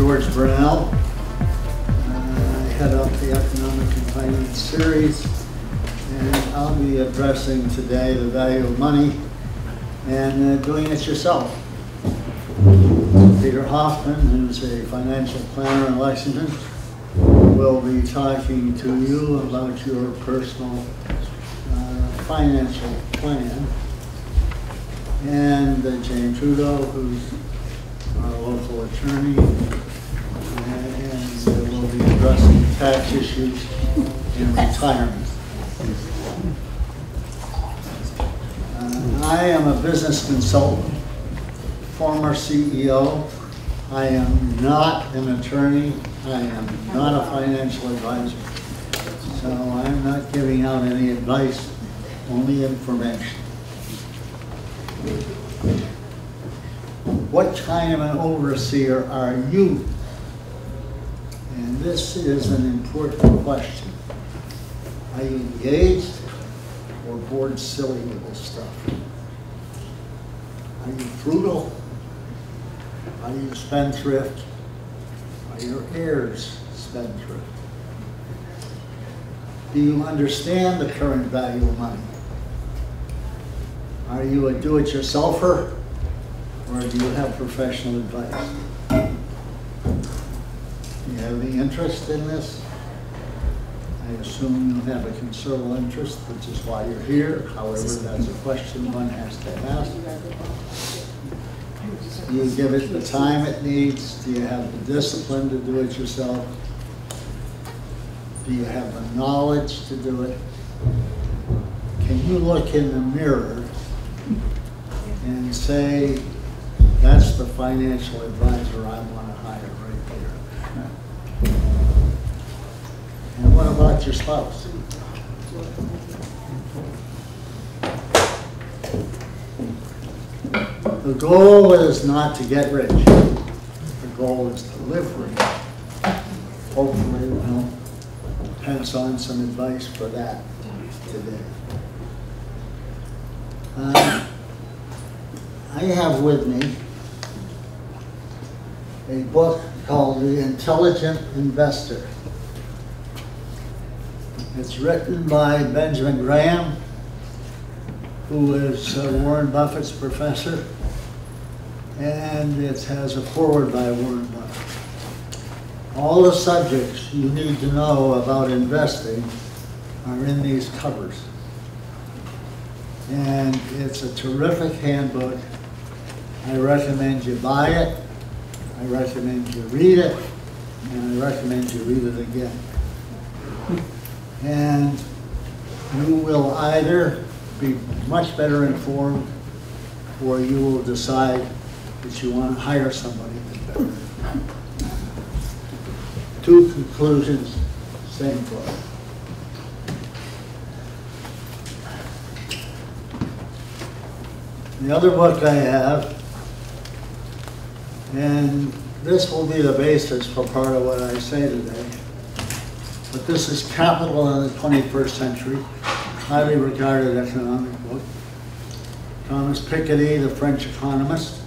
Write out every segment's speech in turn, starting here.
George Brunel. I head up the Economic and Finance Series, and I'll be addressing today the value of money and doing it yourself. Peter Hoffman, who's a financial planner in Lexington, will be talking to you about your personal financial plan. And Jane Trudeau, who's our local attorney, and will be addressing tax issues in retirement. I am a business consultant, former CEO. I am not an attorney. I am not a financial advisor. So I'm not giving out any advice, only information. What kind of an overseer are you? And this is an important question. Are you engaged or bored silly with this stuff? Are you frugal? Are you spendthrift? Are your heirs spendthrift? Do you understand the current value of money? Are you a do-it-yourselfer, or do you have professional advice? Do you have any interest in this? I assume you have a considerable interest, which is why you're here. However, that's a question one has to ask. Do you give it the time it needs? Do you have the discipline to do it yourself? Do you have the knowledge to do it? Can you look in the mirror and say, that's the financial advisor I want to hire right there? And what about your spouse? The goal is not to get rich. The goal is to live rich. Hopefully we'll pass on some advice for that today. I have with me a book called The Intelligent Investor. It's written by Benjamin Graham, who is Warren Buffett's professor, and it has a foreword by Warren Buffett. All the subjects you need to know about investing are in these covers. And it's a terrific handbook. I recommend you buy it, I recommend you read it, and I recommend you read it again. And you will either be much better informed, or you will decide that you want to hire somebody that's better. Two conclusions, same book. The other book I have, and this will be the basis for part of what I say today, but this is Capital in the 21st Century, highly regarded economic book. Thomas Piketty, the French economist.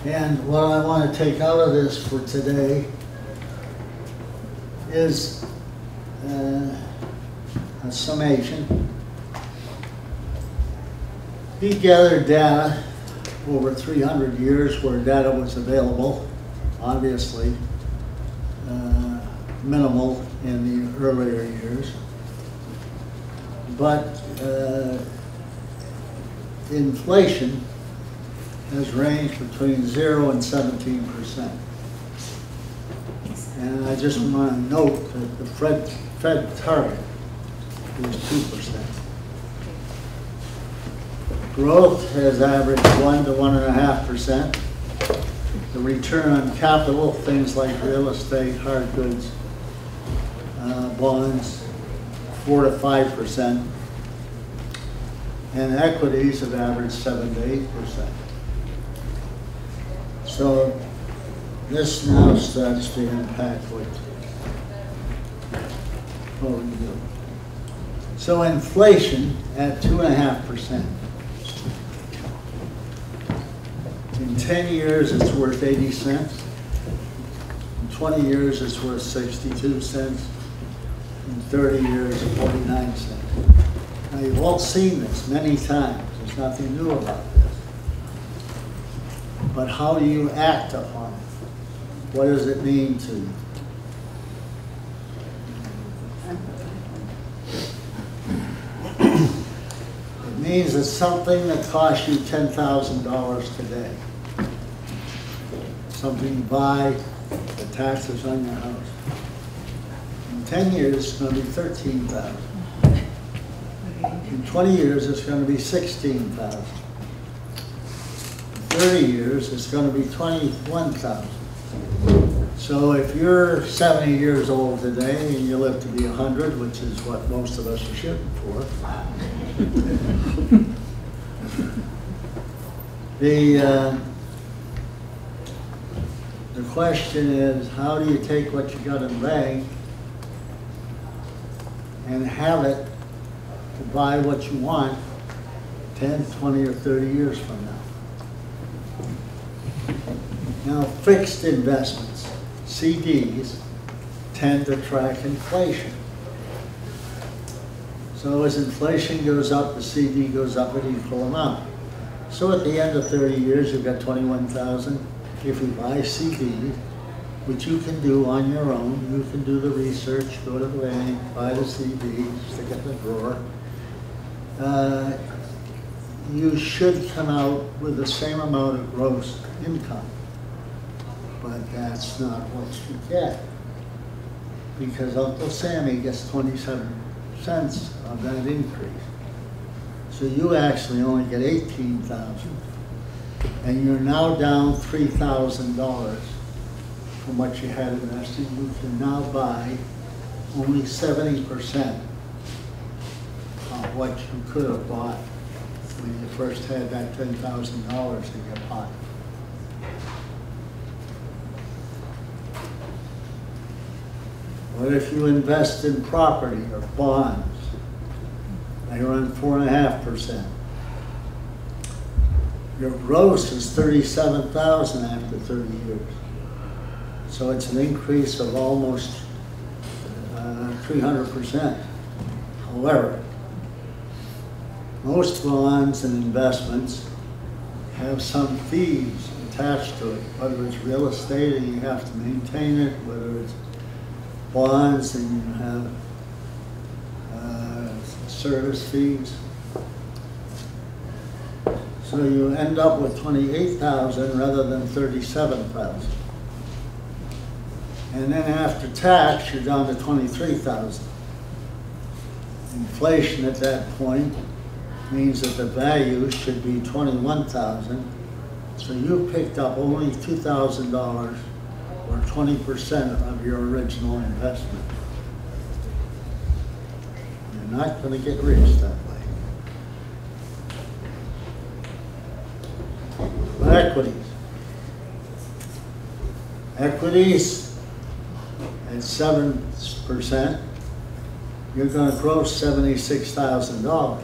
And what I want to take out of this for today is a summation. He gathered data over 300 years where data was available, obviously minimal in the earlier years. But inflation has ranged between 0 and 17%. And I just want to note that the Fed target is 2%. Growth has averaged 1 to 1.5%. The return on capital, things like real estate, hard goods, bonds, 4 to 5%. And equities have averaged 7 to 8%. So this now starts to impact what we do. So inflation at 2.5%. In 10 years, it's worth 80 cents. 20 years it's worth 62 cents. In 30 years, 49 cents. Now you've all seen this many times. There's nothing new about this. But how do you act upon it? What does it mean to you? It means that something that costs you $10,000 today, something you buy, the taxes on your house, in 10 years it's going to be $13,000. In 20 years it's going to be $16,000. In 30 years it's going to be $21,000. So if you're 70 years old today and you live to be 100, which is what most of us are shooting for, the question is, how do you take what you got in the bank and have it to buy what you want 10, 20, or 30 years from now? Now, fixed investments, CDs, tend to track inflation. So as inflation goes up, the CD goes up an equal amount. So at the end of 30 years, you've got $21,000. If you buy CDs, which you can do on your own, you can do the research, go to the bank, buy the CD, stick it in the drawer. You should come out with the same amount of gross income. But that's not what you get, because Uncle Sammy gets 27 cents of that increase. So you actually only get $18,000, and you're now down $3,000 from what you had invested. You can now buy only 70% of what you could have bought when you first had that $10,000 in your pocket. What if you invest in property or bonds? They run 4.5%. Your gross is $37,000 after 30 years. So it's an increase of almost 300%. However, most bonds and investments have some fees attached to it, whether it's real estate and you have to maintain it, whether it's bonds and you have service fees. So you end up with $28,000 rather than $37,000. And then after tax, you're down to $23,000. Inflation at that point means that the value should be $21,000. So you picked up only $2,000 or 20% of your original investment. You're not going to get rich that way. But equities. Equities at 7%, you're going to gross $76,000.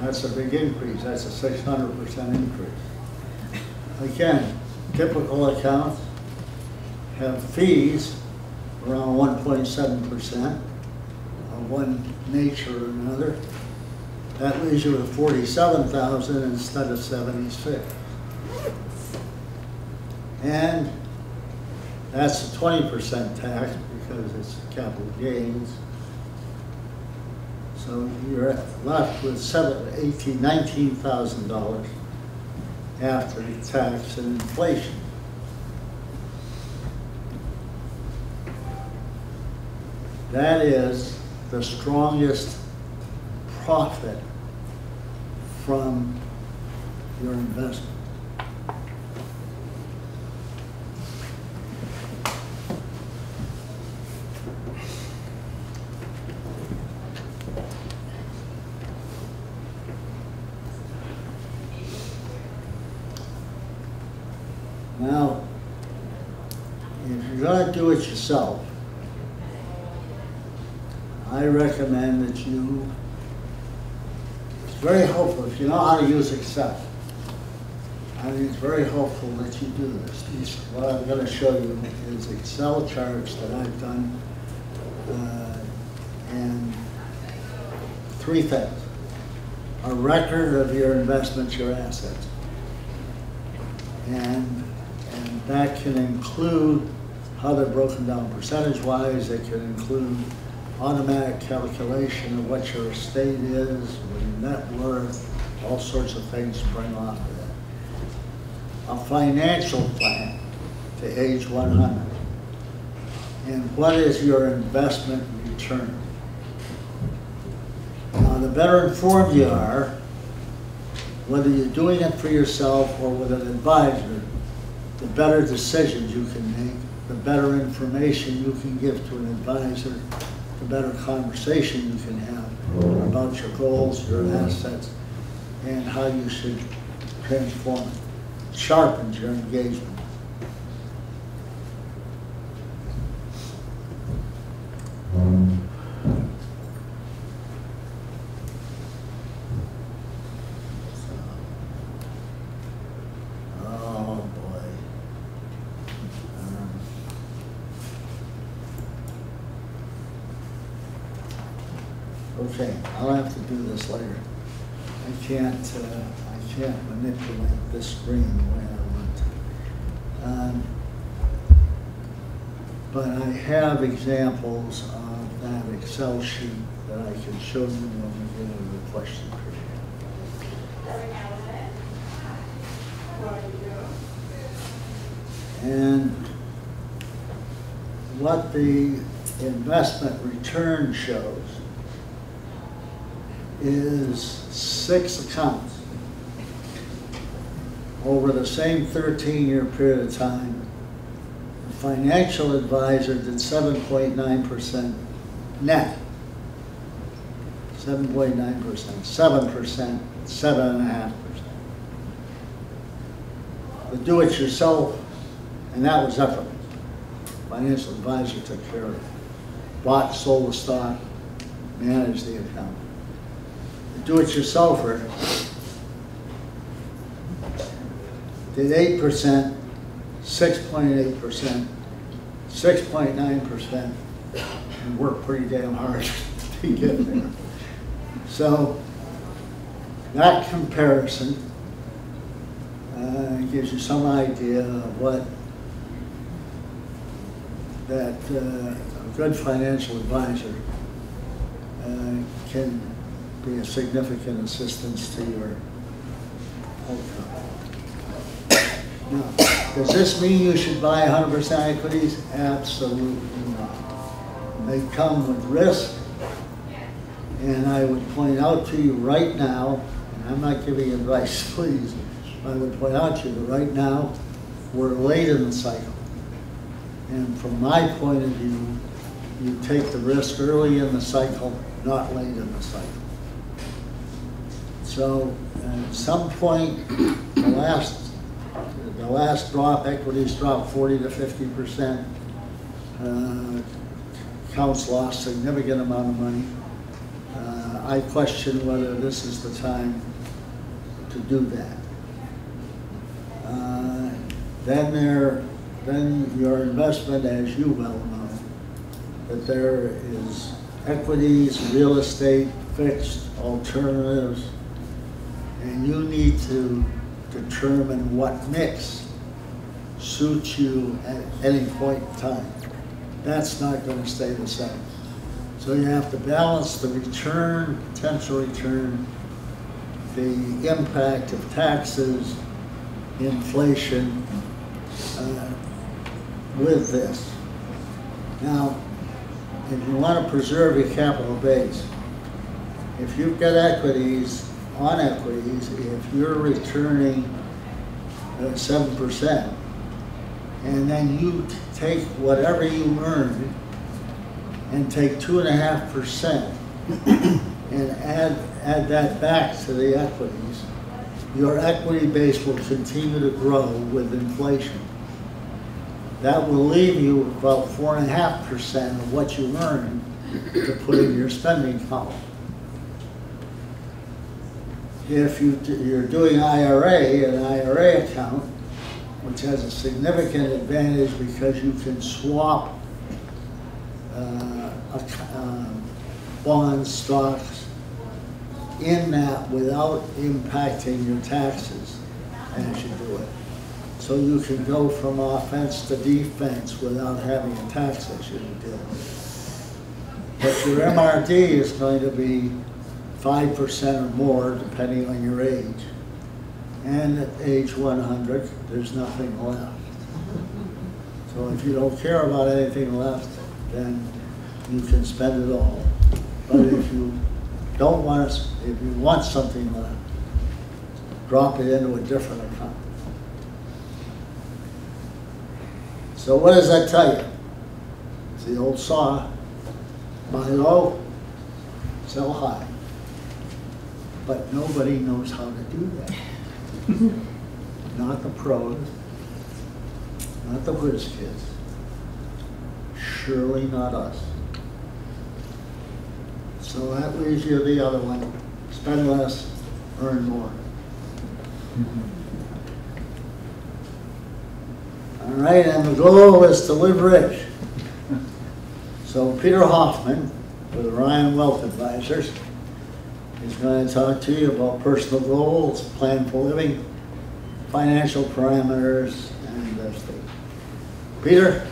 That's a big increase. That's a 600% increase. Again, typical accounts have fees around 1.7% of one nature or another. That leaves you with $47,000 instead of $76,000. And that's a 20% tax because it's capital gains. So you're left with $19,000 after tax and inflation. That is the strongest profit from your investment. Now, if you're going to do it yourself, I recommend that you, it's very helpful if you know how to use Excel. I think it's very helpful that you do this. What I'm going to show you is Excel charts that I've done, and three things. A record of your investments, your assets. And that can include how they're broken down percentage-wise. It can include automatic calculation of what your estate is, what your net worth, all sorts of things spring off of that. A financial plan to age 100. And what is your investment return? Now, the better informed you are, whether you're doing it for yourself or with an advisor, the better decisions you can make, the better information you can give to an advisor, the better conversation you can have about your goals, your assets, and how you should transform it. It sharpens your engagement. Okay, I'll have to do this later. I can't manipulate this screen the way I want to. But I have examples of that Excel sheet that I can show you when we get into the question period. And what the investment return shows is 6 accounts over the same 13-year period of time. The financial advisor did 7.9% net. 7.9%, 7%, 7.5%. The do-it-yourself, and that was effortless. Financial advisor took care of it. Bought, sold the stock, managed the account. Do-it-yourselfer did 8%, 6.8%, 6.9%, and worked pretty damn hard to get there. So that comparison gives you some idea of what that a good financial advisor can be a significant assistance to your outcome. Now, does this mean you should buy 100% equities? Absolutely not. They come with risk, and I would point out to you right now, and I'm not giving advice, please, I would point out to you that right now we're late in the cycle. And from my point of view, you take the risk early in the cycle, not late in the cycle. So at some point, the last drop, equities dropped 40 to 50%. Accounts lost a significant amount of money. I question whether this is the time to do that. Then your investment, as you well know, that there is equities, real estate, fixed, alternatives, and you need to determine what mix suits you at any point in time. That's not going to stay the same. So you have to balance the return, potential return, the impact of taxes, inflation, with this. Now, if you want to preserve your capital base, if you've got equities, on equities, if you're returning 7%, and then you take whatever you earn and take 2.5% and add that back to the equities, your equity base will continue to grow with inflation. That will leave you about 4.5% of what you earn to put in your spending column. if you're doing IRA, an IRA account, which has a significant advantage because you can swap bonds, stocks in that without impacting your taxes as you do it. So you can go from offense to defense without having a tax issue to deal with. But your MRD is going to be 5% or more, depending on your age. And at age 100, there's nothing left. So if you don't care about anything left, then you can spend it all. But if you don't want to, if you want something left, drop it into a different account. So what does that tell you? It's the old saw, buy low, sell high. But nobody knows how to do that. Not the pros, not the whiz kids, surely not us. So that leaves you the other one, spend less, earn more. All right, and the goal is to live rich. So Peter Hoffman, with Ryan Wealth Advisors, is going to talk to you about personal goals, plan for living, financial parameters, and investing. Peter?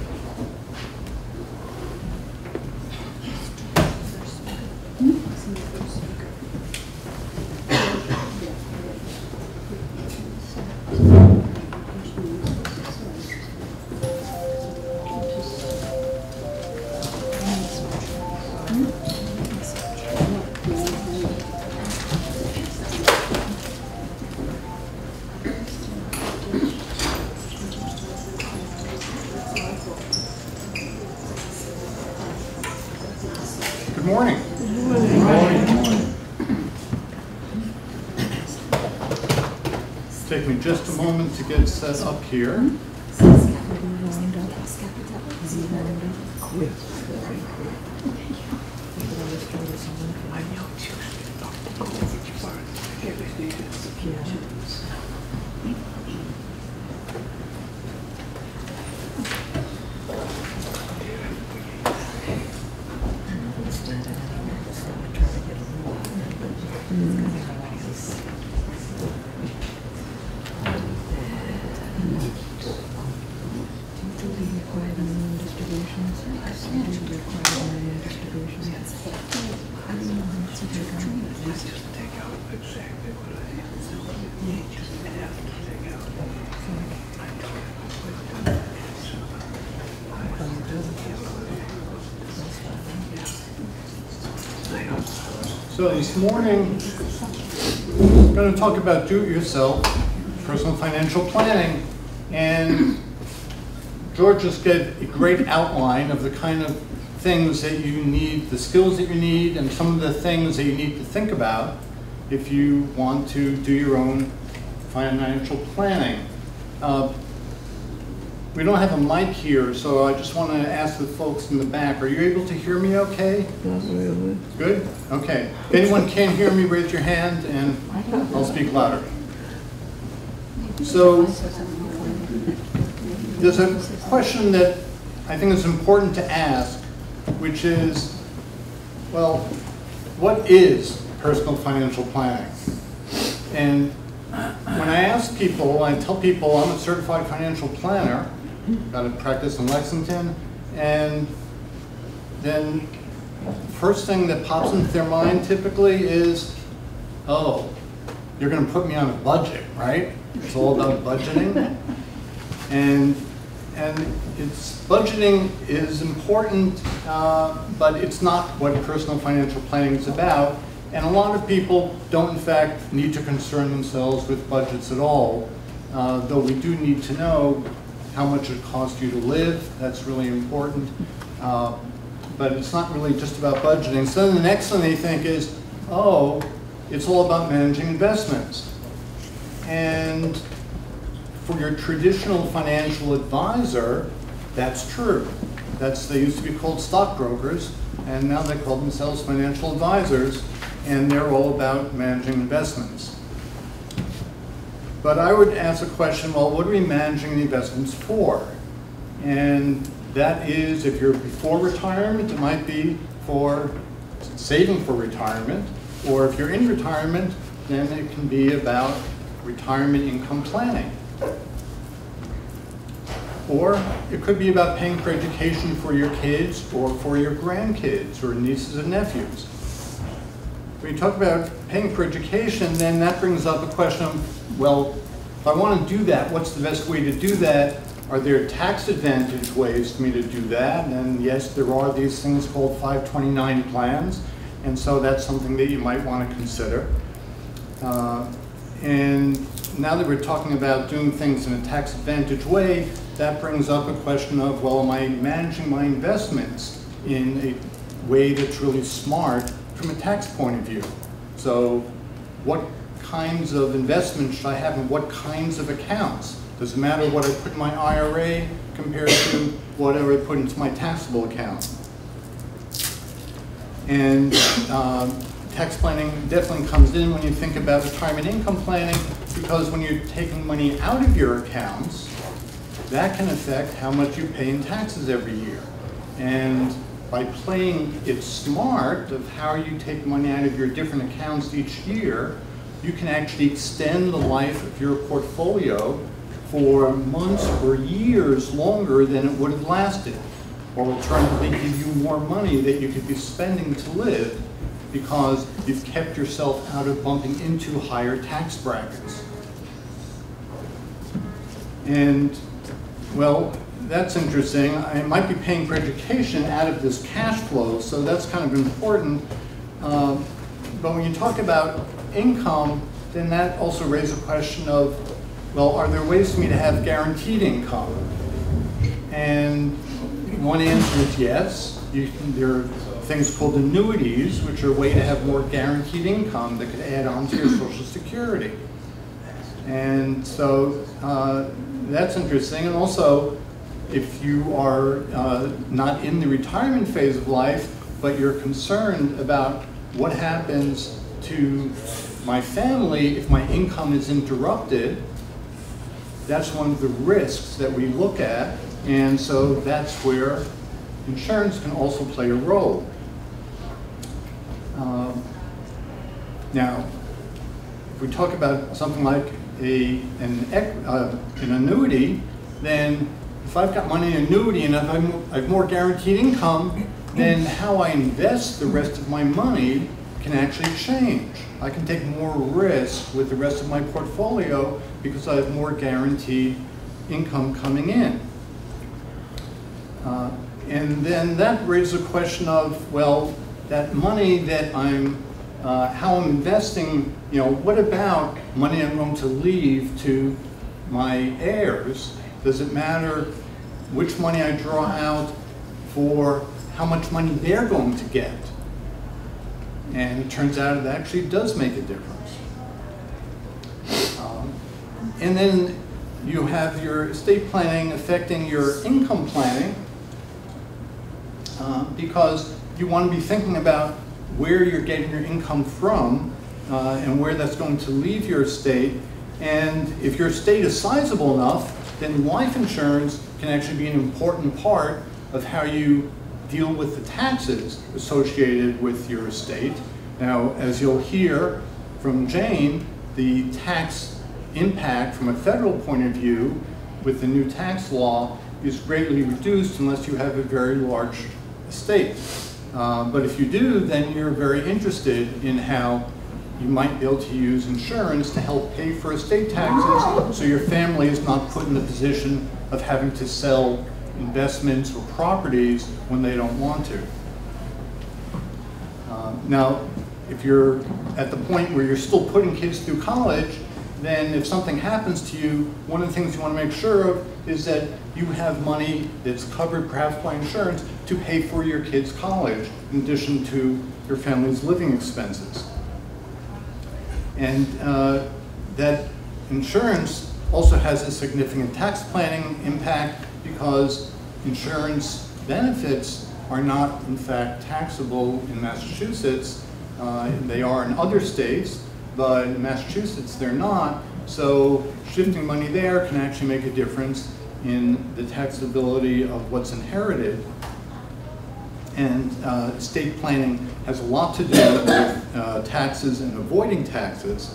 Good morning. Good morning. Take me just a moment to get set up here. So this morning, I'm going to talk about do-it-yourself, personal financial planning, and George just gave a great outline of the kind of things that you need, the skills that you need, and some of the things that you need to think about if you want to do your own financial planning. We don't have a mic here, so I just want to ask the folks in the back, are you able to hear me okay? Not really. Good? Okay. If anyone can't hear me, raise your hand and I'll speak louder. So there's a question that I think is important to ask, which is, well, what is personal financial planning? And when I ask people, I tell people I'm a certified financial planner, got to practice in Lexington, and then first thing that pops into their mind typically is, oh, you're going to put me on a budget, right? It's all about budgeting. And budgeting is important, but it's not what personal financial planning is about. And a lot of people don't, in fact, need to concern themselves with budgets at all, though we do need to know how much it costs you to live. That's really important. But it's not really just about budgeting. So then the next thing they think is, oh, it's all about managing investments. And for your traditional financial advisor, that's true. They used to be called stockbrokers, and now they call themselves financial advisors, and they're all about managing investments. But I would ask the question, well, what are we managing the investments for? And that is, if you're before retirement, it might be for saving for retirement, or if you're in retirement, then it can be about retirement income planning. Or it could be about paying for education for your kids or for your grandkids or nieces and nephews. When you talk about paying for education, then that brings up a question of, well, if I want to do that, what's the best way to do that? Are there tax advantage ways for me to do that? And yes, there are these things called 529 plans, and so that's something that you might want to consider. And now that we're talking about doing things in a tax advantage way, that brings up a question of, well, am I managing my investments in a way that's really smart from a tax point of view? So what kinds of investments should I have in what kinds of accounts? Does it matter what I put in my IRA compared to whatever I put into my taxable account? And tax planning definitely comes in when you think about retirement income planning, because when you're taking money out of your accounts, that can affect how much you pay in taxes every year. And by playing it smart of how you take money out of your different accounts each year, you can actually extend the life of your portfolio for months or years longer than it would have lasted, or alternatively give you more money that you could be spending to live because you've kept yourself out of bumping into higher tax brackets. And, well, that's interesting. I might be paying for education out of this cash flow, so that's kind of important. But when you talk about income, then that also raises a question of, well, are there ways for me to have guaranteed income? And one answer is yes. There are things called annuities, which are a way to have more guaranteed income that could add on to your Social Security. And so that's interesting. And also, if you are not in the retirement phase of life, but you're concerned about what happens to my family if my income is interrupted, that's one of the risks that we look at. And so that's where insurance can also play a role. Now, if we talk about something like an annuity, then if I've got money in annuity and if I have more guaranteed income, then how I invest the rest of my money can actually change. I can take more risk with the rest of my portfolio because I have more guaranteed income coming in. And then that raises a question of, well, that money that how I'm investing, what about money I'm going to leave to my heirs? Does it matter which money I draw out for how much money they're going to get? And it turns out it actually does make a difference. And then you have your estate planning affecting your income planning, because you want to be thinking about where you're getting your income from and where that's going to leave your estate. And if your estate is sizable enough, then life insurance can actually be an important part of how you deal with the taxes associated with your estate. Now, as you'll hear from Jane, the tax impact from a federal point of view with the new tax law is greatly reduced unless you have a very large estate. But if you do, then you're very interested in how you might be able to use insurance to help pay for estate taxes so your family is not put in the position of having to sell investments or properties when they don't want to. Now, if you're at the point where you're still putting kids through college, then if something happens to you, one of the things you want to make sure of is that you have money that's covered perhaps by insurance to pay for your kids' college in addition to your family's living expenses. And that insurance also has a significant tax planning impact because insurance benefits are not in fact taxable in Massachusetts. They are in other states, but in Massachusetts they're not. So shifting money there can actually make a difference in the taxability of what's inherited. And estate planning has a lot to do with taxes and avoiding taxes.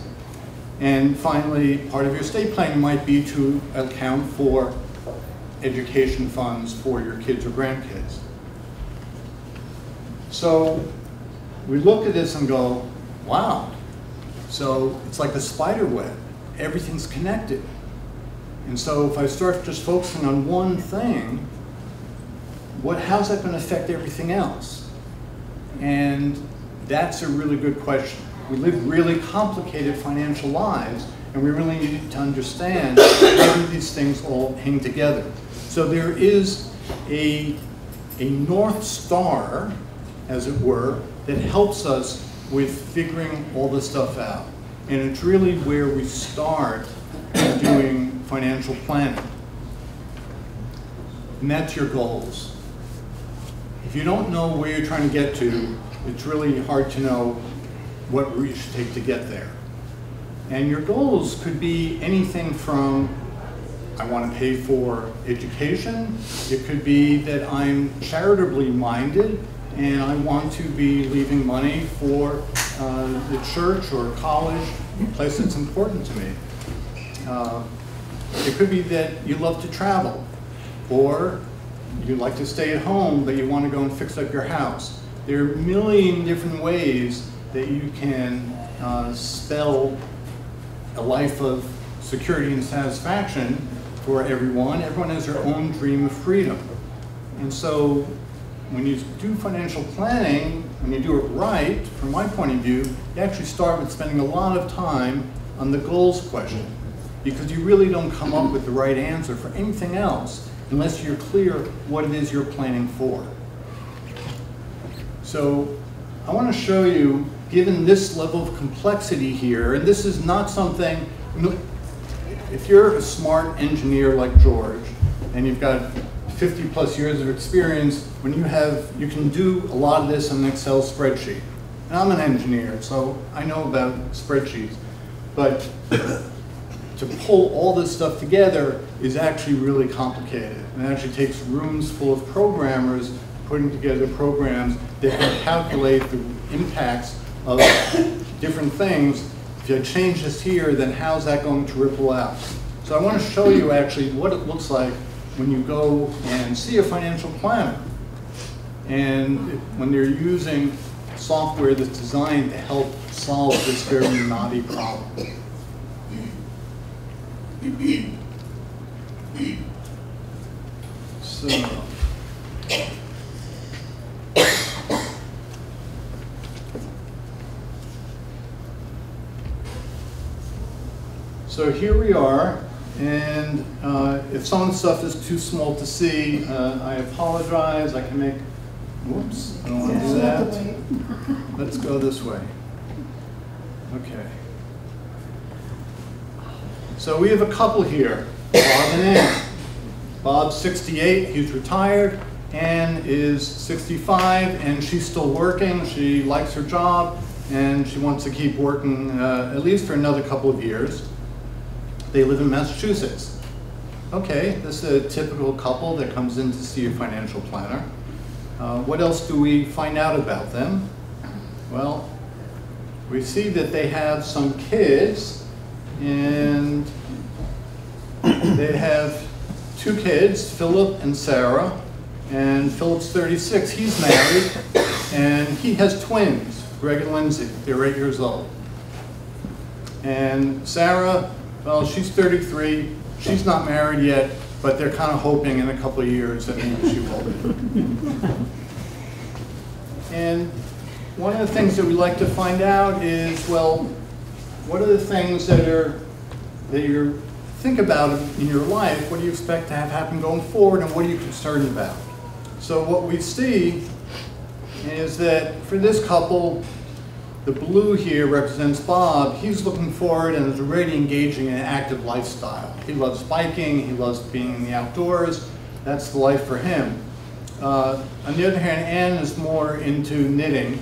And finally, part of your estate planning might be to account for education funds for your kids or grandkids. So we look at this and go, wow. So it's like a spider web. Everything's connected. And so if I start just focusing on one thing, how's that going to affect everything else? And that's a really good question. We live really complicated financial lives, and we really need to understand how do these things all hang together. So there is a North Star, as it were, that helps us with figuring all this stuff out. And it's really where we start doing financial planning. And that's your goals. If you don't know where you're trying to get to, it's really hard to know what route you should take to get there. And your goals could be anything from, I want to pay for education. It could be that I'm charitably minded and I want to be leaving money for the church or college, a place that's important to me. It could be that you love to travel, or you like to stay at home, but you want to go and fix up your house. There are a million different ways that you can spell a life of security and satisfaction for everyone. Everyone has their own dream of freedom. And so when you do financial planning, when you do it right, from my point of view, you actually start with spending a lot of time on the goals question, because you really don't come up with the right answer for anything else unless you're clear what it is you're planning for. So I want to show you, given this level of complexity here, and this is not something, if you're a smart engineer like George, and you've got 50 plus years of experience, when you can do a lot of this on an Excel spreadsheet. And I'm an engineer, so I know about spreadsheets. But to pull all this stuff together is actually really complicated. And it actually takes rooms full of programmers putting together programs that can calculate the impacts of different things. If you change this here, then how's that going to ripple out? So I want to show you actually what it looks like when you go and see a financial planner, and when they're using software that's designed to help solve this very knotty problem. So here we are. And if some of the stuff is too small to see, I apologize. I can make, whoops, I don't want to do that. Let's go this way. Okay. So we have a couple here, Bob and Ann. Bob's 68, he's retired. Ann is 65, and she's still working. She likes her job, and she wants to keep working at least for another couple of years. They live in Massachusetts. Okay, this is a typical couple that comes in to see a financial planner. What else do we find out about them? Well, we see that they have some kids, and they have two kids, Philip and Sarah. And Philip's 36, he's married, and he has twins, Greg and Lindsay. They're 8 years old. And Sarah, well, she's 33. She's not married yet, but they're kind of hoping in a couple of years that maybe she will be. And one of the things that we like to find out is, well, what are the things that you think about in your life? What do you expect to have happen going forward, and what are you concerned about? So what we see is that for this couple, the blue here represents Bob. He's looking forward and is already engaging in an active lifestyle. He loves biking, he loves being in the outdoors. That's the life for him. On the other hand, Ann is more into knitting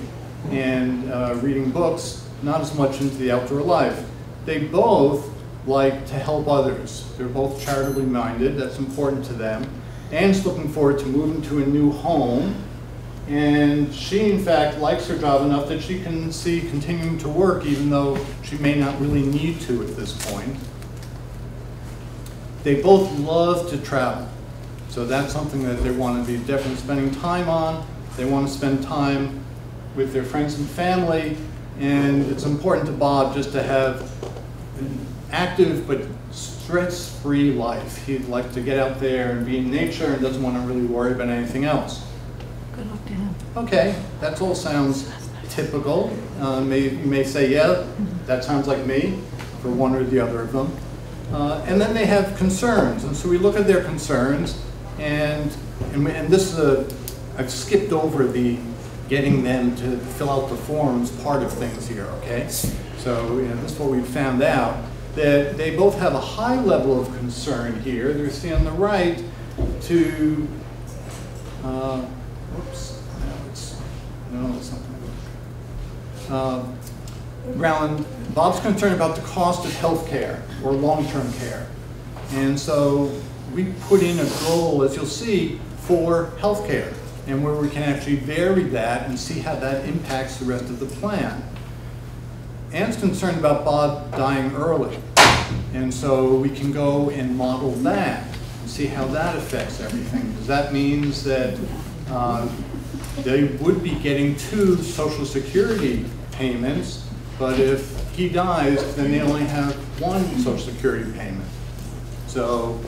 and reading books, not as much into the outdoor life. They both like to help others. They're both charitably minded. That's important to them. Anne's looking forward to moving to a new home. And she, in fact, likes her job enough that she can see continuing to work even though she may not really need to at this point. They both love to travel. So that's something that they want to be definitely spending time on. They want to spend time with their friends and family. And it's important to Bob just to have an active but stress-free life. He'd like to get out there and be in nature and doesn't want to really worry about anything else. Good luck to him. Okay, that all sounds typical. You may say, yeah, that sounds like me, for one or the other of them. And then they have concerns, and so we look at their concerns, and this is I've skipped over the getting them to fill out the forms part of things here, okay? So this is what we found out, that they both have a high level of concern here. They're see on the right to, whoops, no, it's not going to work. Bob's concerned about the cost of health care or long-term care. And so we put in a goal, as you'll see, for health care, and where we can actually vary that and see how that impacts the rest of the plan. Anne's concerned about Bob dying early, and so we can go and model that and see how that affects everything. Because that means that they would be getting 2 Social Security payments, but if he dies, then they only have 1 Social Security payment. So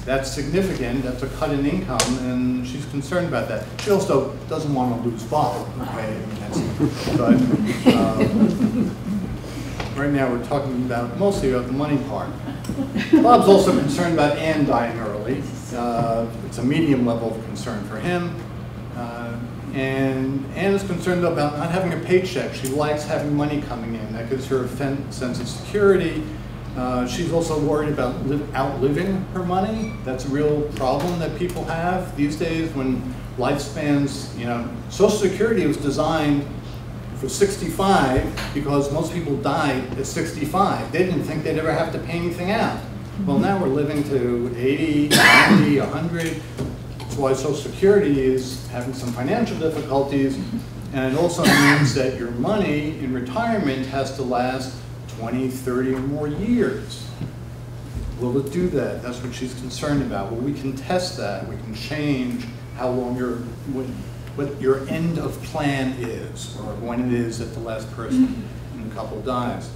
that's significant. That's a cut in income, and she's concerned about that. She also doesn't want to lose Bob. Okay, but right now we're talking about mostly about the money part. Bob's also concerned about Anne dying early. It's a medium level of concern for him. And Anne is concerned about not having a paycheck. She likes having money coming in. That gives her a sense of security. She's also worried about outliving her money. That's a real problem that people have these days when lifespans, Social Security was designed for 65 because most people died at 65. They didn't think they'd ever have to pay anything out. Well, now we're living to 80, 90, 100. That's why Social Security is having some financial difficulties, and it also means that your money in retirement has to last 20, 30 or more years. Will it do that? That's what she's concerned about. Well, we can test that. We can change how long what your end of plan is, or when it is that the last person in the couple dies.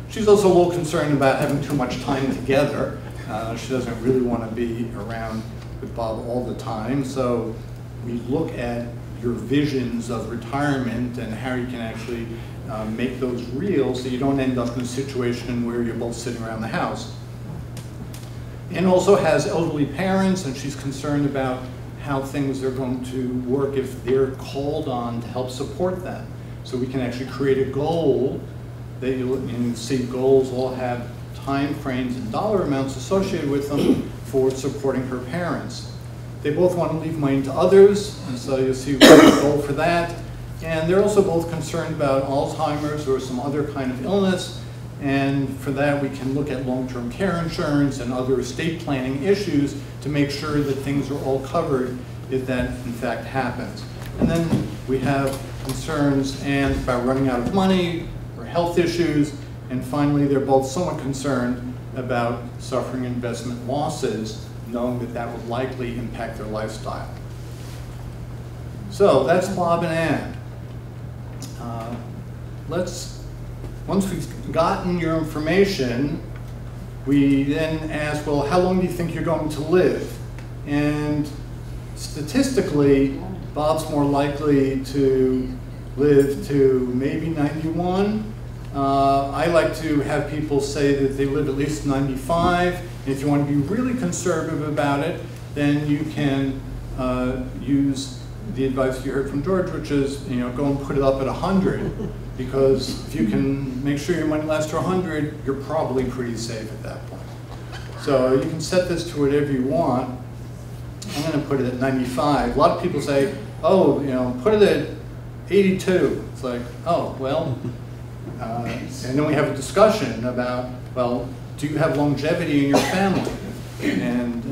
She's also a little concerned about having too much time together. She doesn't really want to be around with Bob all the time, so we look at your visions of retirement and how you can actually make those real so you don't end up in a situation where you're both sitting around the house. Anne also has elderly parents, and she's concerned about how things are going to work if they're called on to help support them. So we can actually create a goal that you see goals all have time frames and dollar amounts associated with them for supporting her parents. They both want to leave money to others, and so you'll see a goal for that. And they're also both concerned about Alzheimer's or some other kind of illness, and for that we can look at long-term care insurance and other estate planning issues to make sure that things are all covered if that in fact happens. And then we have concerns about running out of money or health issues, and finally they're both somewhat concerned about suffering investment losses, knowing that that would likely impact their lifestyle. So that's Bob and Anne. Once we've gotten your information, we then ask, well, how long do you think you're going to live? And statistically, Bob's more likely to live to maybe 91. I like to have people say that they live at least 95. And if you want to be really conservative about it, then you can use the advice you heard from George, which is, go and put it up at 100. Because if you can make sure your money lasts to 100, you're probably pretty safe at that point. So you can set this to whatever you want. I'm going to put it at 95. A lot of people say, oh, put it at 82. It's like, oh, well, And then we have a discussion about, well, do you have longevity in your family? And,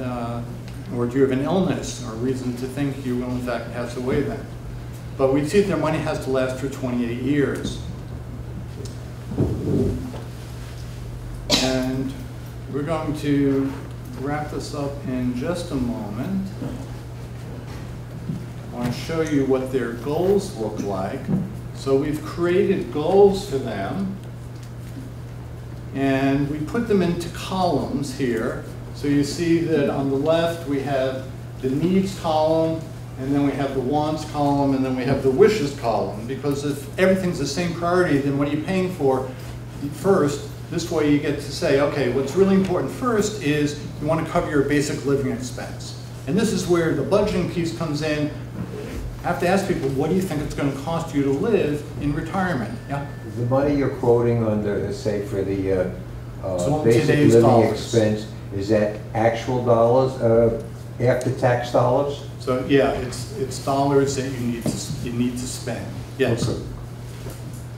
or do you have an illness or reason to think you will in fact pass away then? But we see that their money has to last for 28 years. And we're going to wrap this up in just a moment. I want to show you what their goals look like. So we've created goals for them, and we put them into columns here. So you see that on the left we have the needs column, and then we have the wants column, and then we have the wishes column. Because if everything's the same priority, then what are you paying for first? This way you get to say, okay, what's really important first is you want to cover your basic living expense. And this is where the budgeting piece comes in. I have to ask people, what do you think it's going to cost you to live in retirement? Yeah? The money you're quoting under, say, for the basic today's living dollars. expense, is that actual dollars, after-tax dollars? So yeah, it's dollars that you need to spend. Yes. Okay.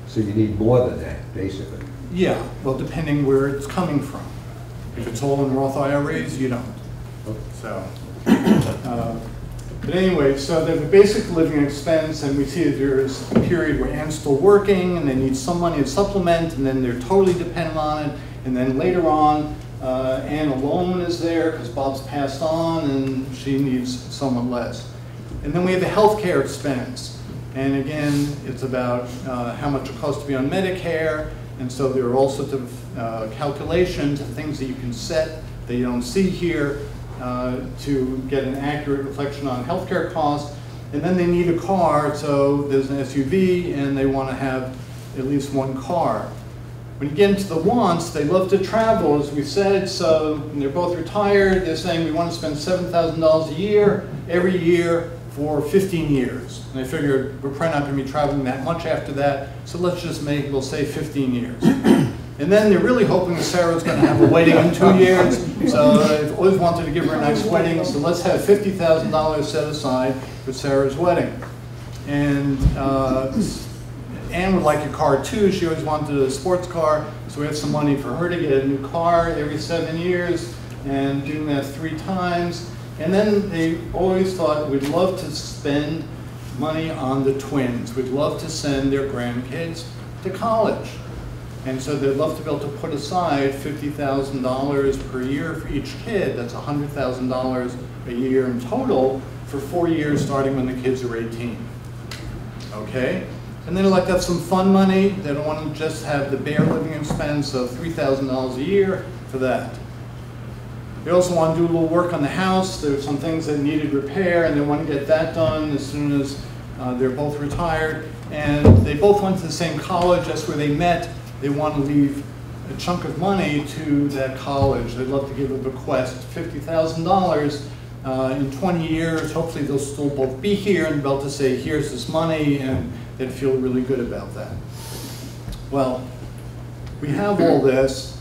So you need more than that, basically. Yeah. Well, depending where it's coming from. If it's all in Roth IRAs, you don't. Okay. So. But anyway, so they have a basic living expense, and we see that there's a period where Ann's still working, and they need some money to supplement, and then they're totally dependent on it. And then later on, Ann alone is there because Bob's passed on, and she needs somewhat less. And then we have the healthcare expense. And again, it's about how much it costs to be on Medicare. And so there are all sorts of calculations and things that you can set that you don't see here. To get an accurate reflection on healthcare costs. And then they need a car, so there's an SUV, and they want to have at least one car. When you get into the wants, they love to travel, as we said, so they're both retired. They're saying we want to spend $7,000 a year, every year, for 15 years. And they figured we're probably not going to be traveling that much after that, so let's just make, we'll say 15 years. And then they're really hoping that Sarah's going to have a wedding in 2 years. So they've always wanted to give her a nice wedding. So let's have $50,000 set aside for Sarah's wedding. And Ann would like a car too. She always wanted a sports car. So we have some money for her to get a new car every 7 years, and doing that 3 times. And then they always thought we'd love to spend money on the twins. We'd love to send their grandkids to college. And so they'd love to be able to put aside $50,000 per year for each kid. That's $100,000 a year in total for 4 years, starting when the kids are 18. Okay? And then they'd like to have some fun money. They don't want to just have the bare living expense of $3,000 a year for that. They also want to do a little work on the house. There's some things that needed repair, and they want to get that done as soon as they're both retired. And they both went to the same college. That's where they met. They want to leave a chunk of money to that college. They'd love to give a bequest, $50,000 in 20 years. Hopefully they'll still both be here and be able to say, here's this money, and they'd feel really good about that. Well, we have all this,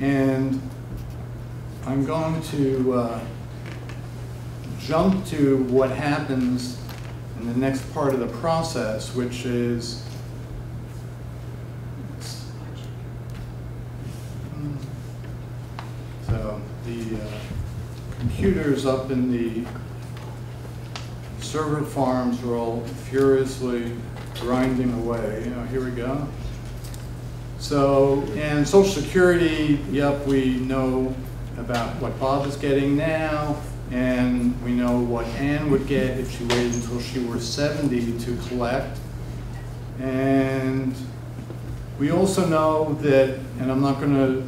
and I'm going to jump to what happens in the next part of the process, which is so the computers up in the server farms are all furiously grinding away. You know, here we go. So, and Social Security, yep, we know about what Bob is getting now, and we know what Ann would get if she waited until she were 70 to collect. And we also know that, and I'm not going to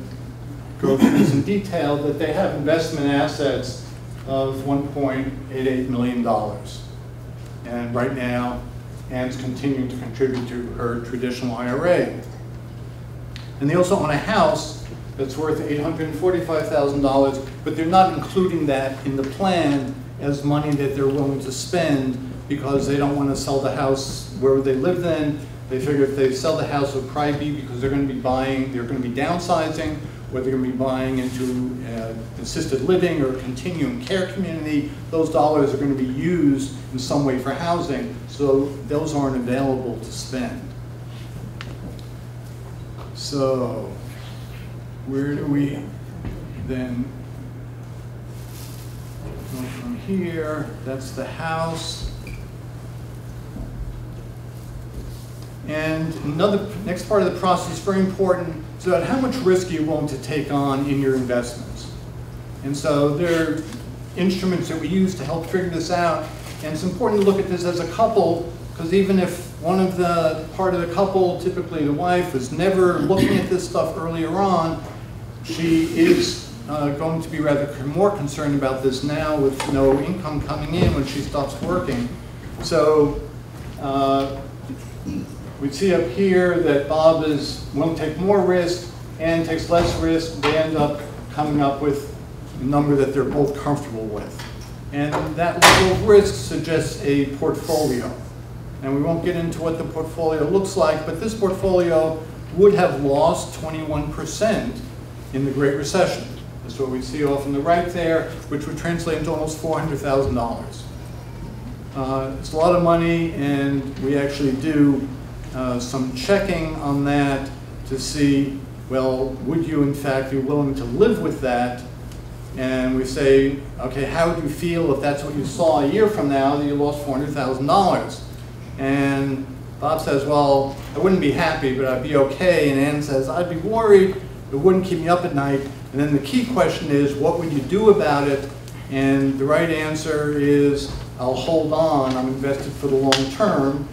go through this in detail, that they have investment assets of $1.88 million. And right now, Ann's continuing to contribute to her traditional IRA. And they also own a house that's worth $845,000, but they're not including that in the plan as money that they're willing to spend because they don't want to sell the house where they live then. They figure if they sell the house, it'll probably be because they're going to be buying, they're going to be downsizing, or they're going to be buying into assisted living or a continuing care community. Those dollars are going to be used in some way for housing, so those aren't available to spend. So where do we then go from here? That's the house. And next part of the process is very important. It's about how much risk are you willing to take on in your investments. And so there are instruments that we use to help figure this out. And it's important to look at this as a couple, because even if part of the couple, typically the wife, is never looking at this stuff earlier on, she is going to be rather more concerned about this now with no income coming in when she stops working. So we see up here that Bob is willing to take more risk and takes less risk. They end up coming up with a number that they're both comfortable with. And that level of risk suggests a portfolio. And we won't get into what the portfolio looks like, but this portfolio would have lost 21% in the Great Recession. That's what we see off on the right there, which would translate into almost $400,000. It's a lot of money, and we actually do some checking on that to see, well, would you in fact be willing to live with that? And we say, okay, how would you feel if that's what you saw a year from now, that you lost $400,000? And Bob says, well, I wouldn't be happy, but I'd be okay. And Ann says, I'd be worried. It wouldn't keep me up at night. And then the key question is, what would you do about it? And the right answer is, I'll hold on. I'm invested for the long term.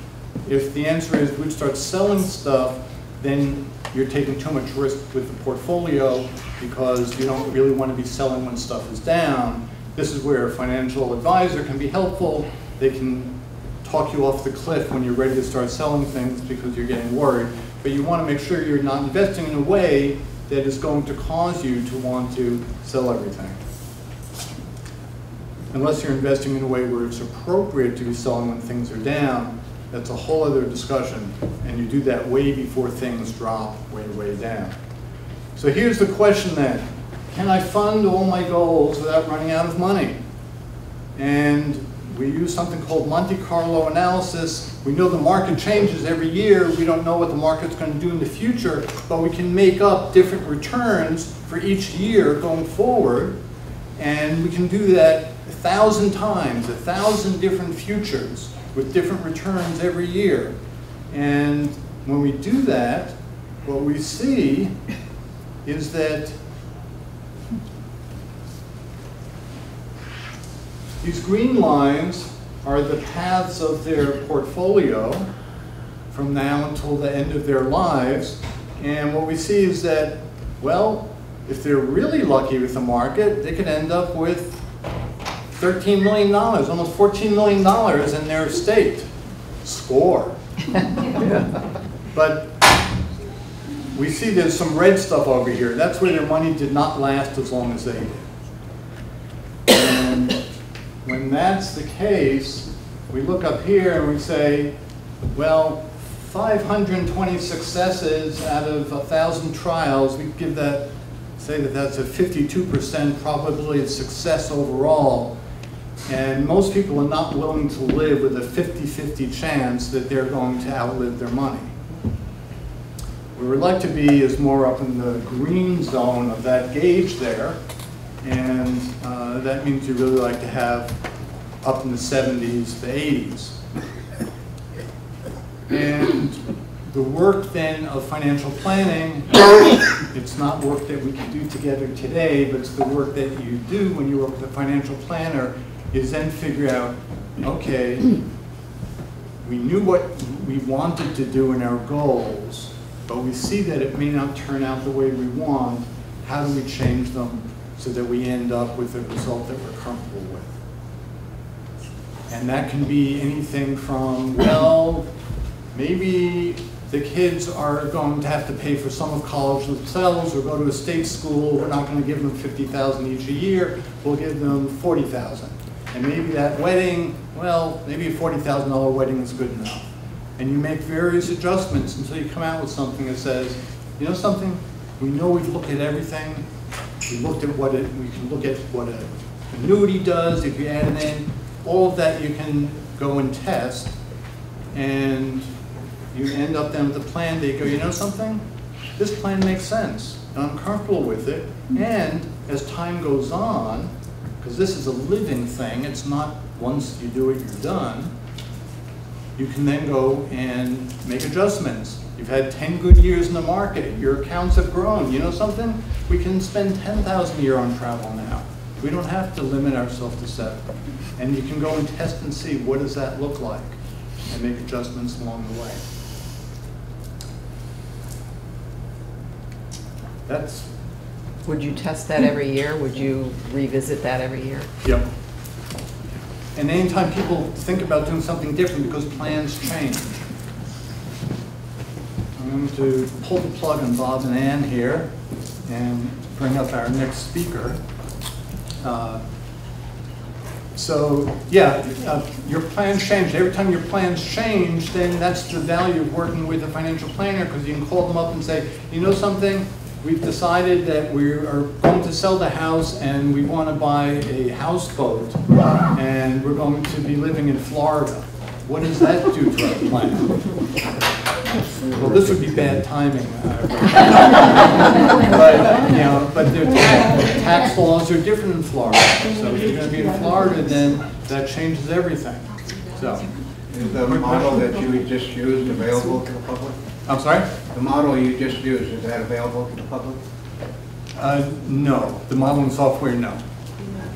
If the answer is we'd start selling stuff, then you're taking too much risk with the portfolio because you don't really want to be selling when stuff is down. This is where a financial advisor can be helpful. They can talk you off the cliff when you're ready to start selling things because you're getting worried. But you want to make sure you're not investing in a way that is going to cause you to want to sell everything. Unless you're investing in a way where it's appropriate to be selling when things are down, that's a whole other discussion. And you do that way before things drop way, way down. So here's the question then. Can I fund all my goals without running out of money? And we use something called Monte Carlo analysis. We know the market changes every year. We don't know what the market's going to do in the future, but we can make up different returns for each year going forward. And we can do that 1,000 times, 1,000 different futures with different returns every year. And when we do that, what we see is that these green lines are the paths of their portfolio from now until the end of their lives. And what we see is that, well, if they're really lucky with the market, they could end up with $13 million, almost $14 million in their estate. Score. But we see there's some red stuff over here. That's where their money did not last as long as they did. And when that's the case, we look up here and we say, well, 520 successes out of 1,000 trials, we give that, say that that's a 52% probability of success overall. And most people are not willing to live with a 50-50 chance that they're going to outlive their money. Where we'd like to be is more up in the green zone of that gauge there. And that means you really like to have up in the 70s to 80s. And the work then of financial planning, it's not work that we can do together today, but it's the work that you do when you work with a financial planner, is then figure out, okay, we knew what we wanted to do in our goals, but we see that it may not turn out the way we want. How do we change them so that we end up with a result that we're comfortable with? And that can be anything from, well, maybe the kids are going to have to pay for some of college themselves or go to a state school. We're not going to give them $50,000 each a year. We'll give them $40,000. And maybe that wedding, well, maybe a $40,000 wedding is good enough. And you make various adjustments until you come out with something that says, you know something? We know we've looked at everything. We looked at what we can look at what an annuity does if you add it in. All of that you can go and test. And you end up then with a plan that you go, you know something? this plan makes sense, and I'm comfortable with it, and as time goes on, because this is a living thing, it's not once you do it, you're done, you can then go and make adjustments. You've had 10 good years in the market, your accounts have grown. You know something? We can spend $10,000 a year on travel now. We don't have to limit ourselves to 7. And you can go and test and see what does that look like and make adjustments along the way. That's, Would you test that every year? Would you revisit that every year? yep. And anytime people think about doing something different because plans change. I'm going to pull the plug on Bob and Ann here and bring up our next speaker. Your plans change. Every time your plans change, then that's the value of working with a financial planner, because you can call them up and say, you know something, we've decided that we are going to sell the house and we want to buy a houseboat and we're going to be living in Florida. What does that do to our plan? Well, this would be bad timing. But the tax laws are different in Florida. So if you're going to be in Florida, then that changes everything. So, Is the model that you just used available to the public? I'm sorry? The model you just used, is that available to the public? No, the modeling software, no.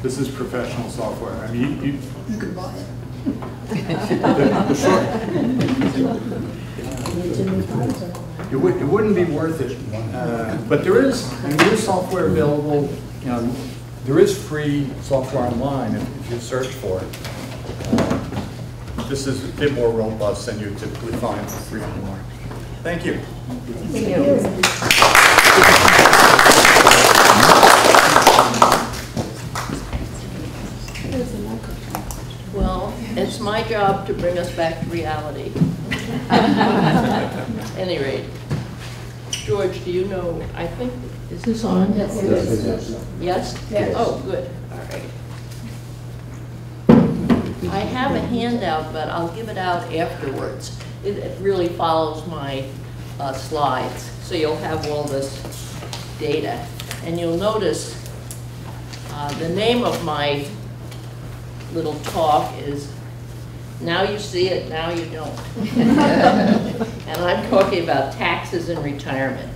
This is professional software. I mean, you could buy it. It wouldn't be worth it, but there is software available. You know, there is free software online if you search for it. This is a bit more robust than you typically find for free online. Thank you. Thank you. Well, it's my job to bring us back to reality. Any rate, George, do you know, I think, is this on? Yes, it is. Yes? Yes. Oh, good, all right. I have a handout, but I'll give it out afterwards. It really follows my slides, so you'll have all this data. And you'll notice the name of my little talk is Now You See It, Now You Don't. And I'm talking about taxes and retirement.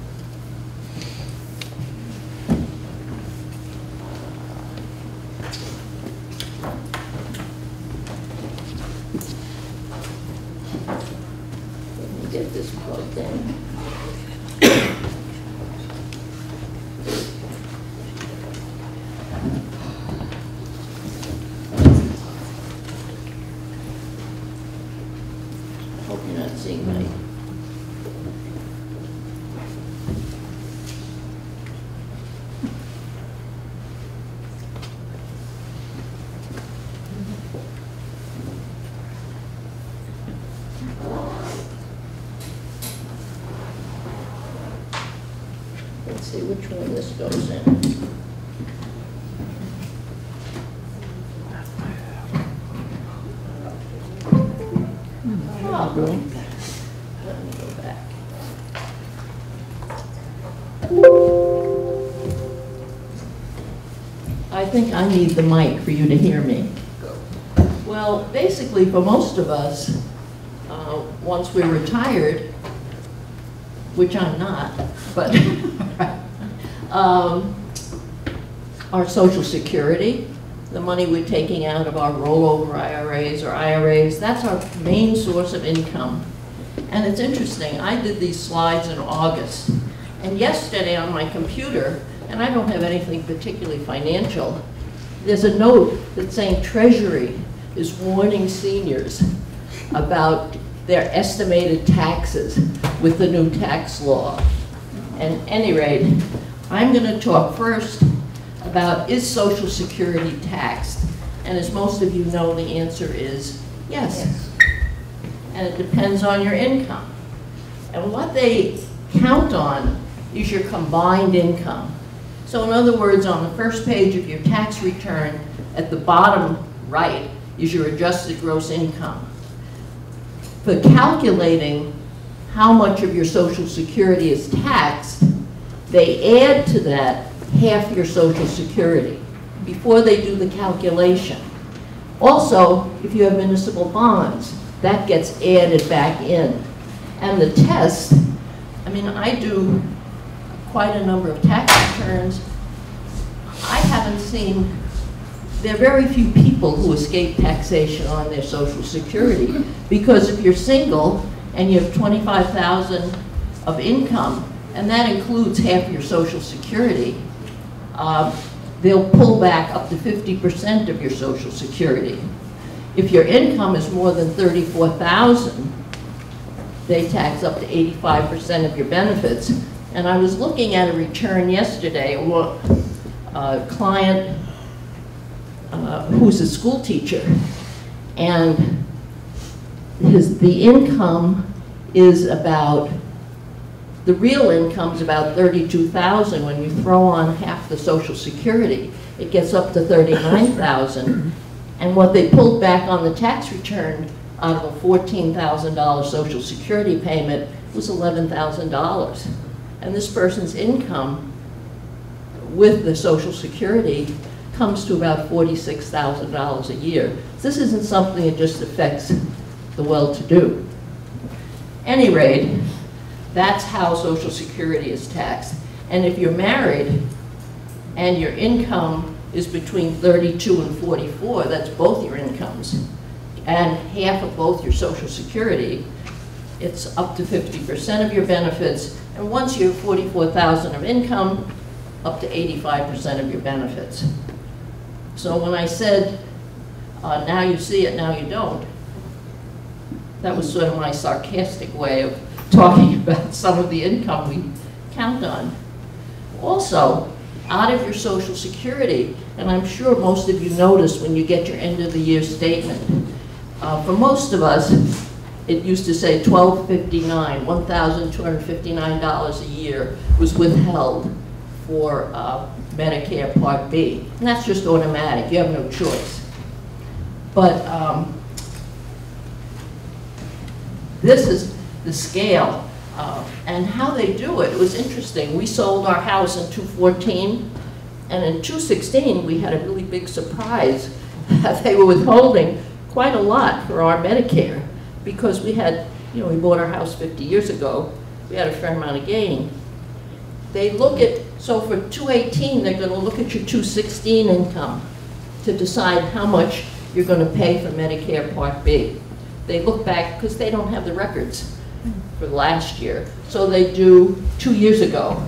Let me get this plugged in. Hope you're not seeing my. Let's see which one this goes in. Oh, let me go back. I think I need the mic for you to hear me. Well, basically, for most of us, once we're retired, which I'm not, but our Social Security, the money we're taking out of our rollover IRAs or IRAs, that's our main source of income. And it's interesting, I did these slides in August, and yesterday on my computer, and I don't have anything particularly financial, there's a note that's saying Treasury is warning seniors about their estimated taxes with the new tax law. And at any rate, I'm going to talk first about, is Social Security taxed? And as most of you know, the answer is yes. And it depends on your income. And what they count on is your combined income. So in other words, on the first page of your tax return, at the bottom right is your adjusted gross income. For calculating how much of your Social Security is taxed, they add to that half your Social Security before they do the calculation. Also, if you have municipal bonds, that gets added back in. And the test, I mean, I do quite a number of tax returns. I haven't seen, there are very few people who escape taxation on their Social Security, because if you're single and you have $25,000 of income, and that includes half your Social Security, they'll pull back up to 50% of your Social Security. If your income is more than $34,000, they tax up to 85% of your benefits. And I was looking at a return yesterday, a client who's a school teacher, and the income is about, the real income is about $32,000. When you throw on half the Social Security, it gets up to $39,000. And what they pulled back on the tax return out of a $14,000 Social Security payment was $11,000. And this person's income with the Social Security comes to about $46,000 a year. This isn't something that just affects the well-to-do. Any rate, that's how Social Security is taxed. And if you're married and your income is between 32 and 44, that's both your incomes, and half of both your Social Security, it's up to 50% of your benefits. And once you have $44,000 of income, up to 85% of your benefits. So when I said, now you see it, now you don't, that was sort of my sarcastic way of talking about some of the income we count on. Also, out of your Social Security, and I'm sure most of you notice when you get your end of the year statement, for most of us, it used to say $1,259, $1,259 a year was withheld for Medicare Part B. And that's just automatic, you have no choice. But this is the scale. And how they do it was interesting. We sold our house in 2014, and in 2016 we had a really big surprise that they were withholding quite a lot for our Medicare, because we had, you know, we bought our house 50 years ago, we had a fair amount of gain. They look at, so for 2018 they're going to look at your 2016 income to decide how much you're going to pay for Medicare Part B. They look back because they don't have the records for last year. So they do 2 years ago,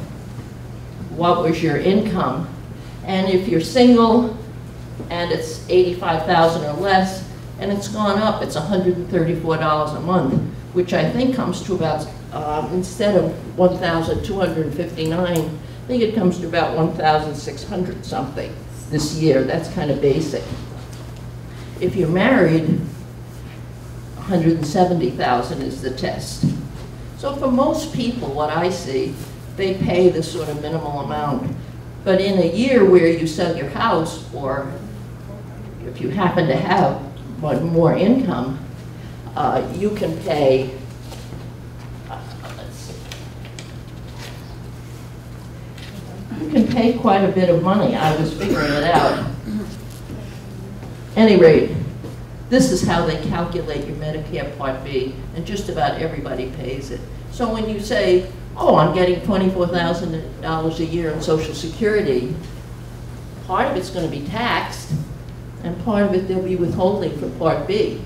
what was your income? And if you're single and it's $85,000 or less, and it's gone up, it's $134 a month, which I think comes to about, instead of $1,259, I think it comes to about $1,600 something this year. That's kind of basic. If you're married, $170,000 is the test. So for most people, what I see, they pay this sort of minimal amount. But in a year where you sell your house, or if you happen to have more income, you can pay, let's see, you can pay quite a bit of money. I was figuring it out. At any rate, this is how they calculate your Medicare Part B, and just about everybody pays it. So when you say, oh, I'm getting $24,000 a year in Social Security, part of it's going to be taxed, and part of it they'll be withholding for Part B.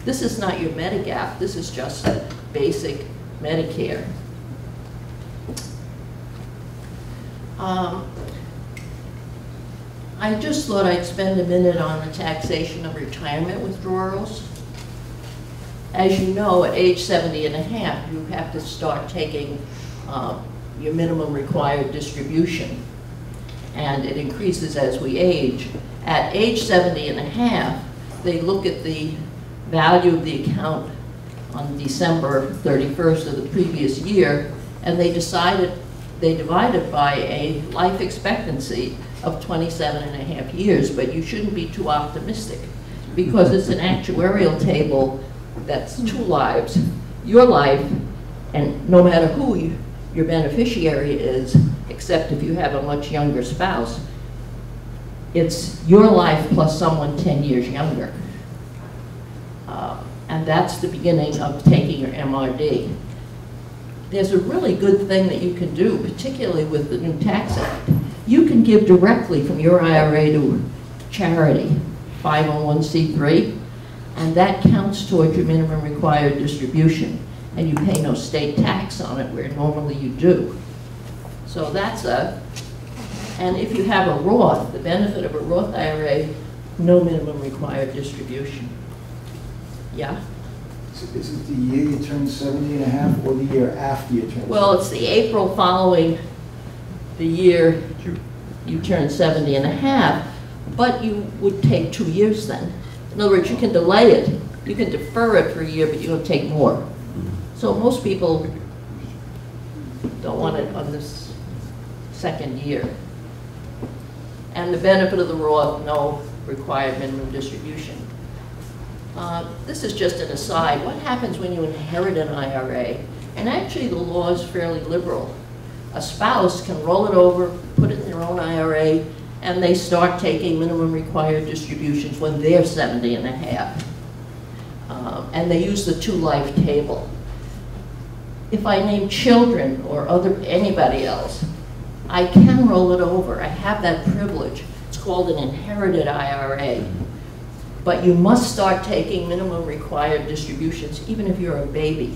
This is not your Medigap, this is just basic Medicare. I just thought I'd spend a minute on the taxation of retirement withdrawals. As you know, at age 70 and a half, you have to start taking your minimum required distribution, and it increases as we age. At age 70 and a half, they look at the value of the account on December 31st of the previous year, and they divide it by a life expectancy of 27 and a half years, but you shouldn't be too optimistic, because it's an actuarial table that's 2 lives. Your life and no matter who your beneficiary is, except if you have a much younger spouse, it's your life plus someone 10 years younger. And that's the beginning of taking your MRD. There's a really good thing that you can do, particularly with the new Tax Act. You can give directly from your IRA to charity, 501c3, and that counts towards your minimum required distribution, and you pay no state tax on it where normally you do. So that's and if you have a Roth, the benefit of a Roth IRA, no minimum required distribution. Yeah? Is it the year you turn 70 and a half or the year after you turn 70? Well, it's the April following the year you turn 70 and a half, but you would take 2 years then. In other words, you can delay it. You can defer it for a year, but you're going to take more. So most people don't want it on this second year. And the benefit of the Roth, no required minimum distribution. This is just an aside. What happens when you inherit an IRA? And actually the law is fairly liberal. A spouse can roll it over, put it in their own IRA, and they start taking minimum required distributions when they're 70 and a half. And they use the 2-life table. If I name children or anybody else, I can roll it over. I have that privilege. It's called an inherited IRA. But you must start taking minimum required distributions even if you're a baby.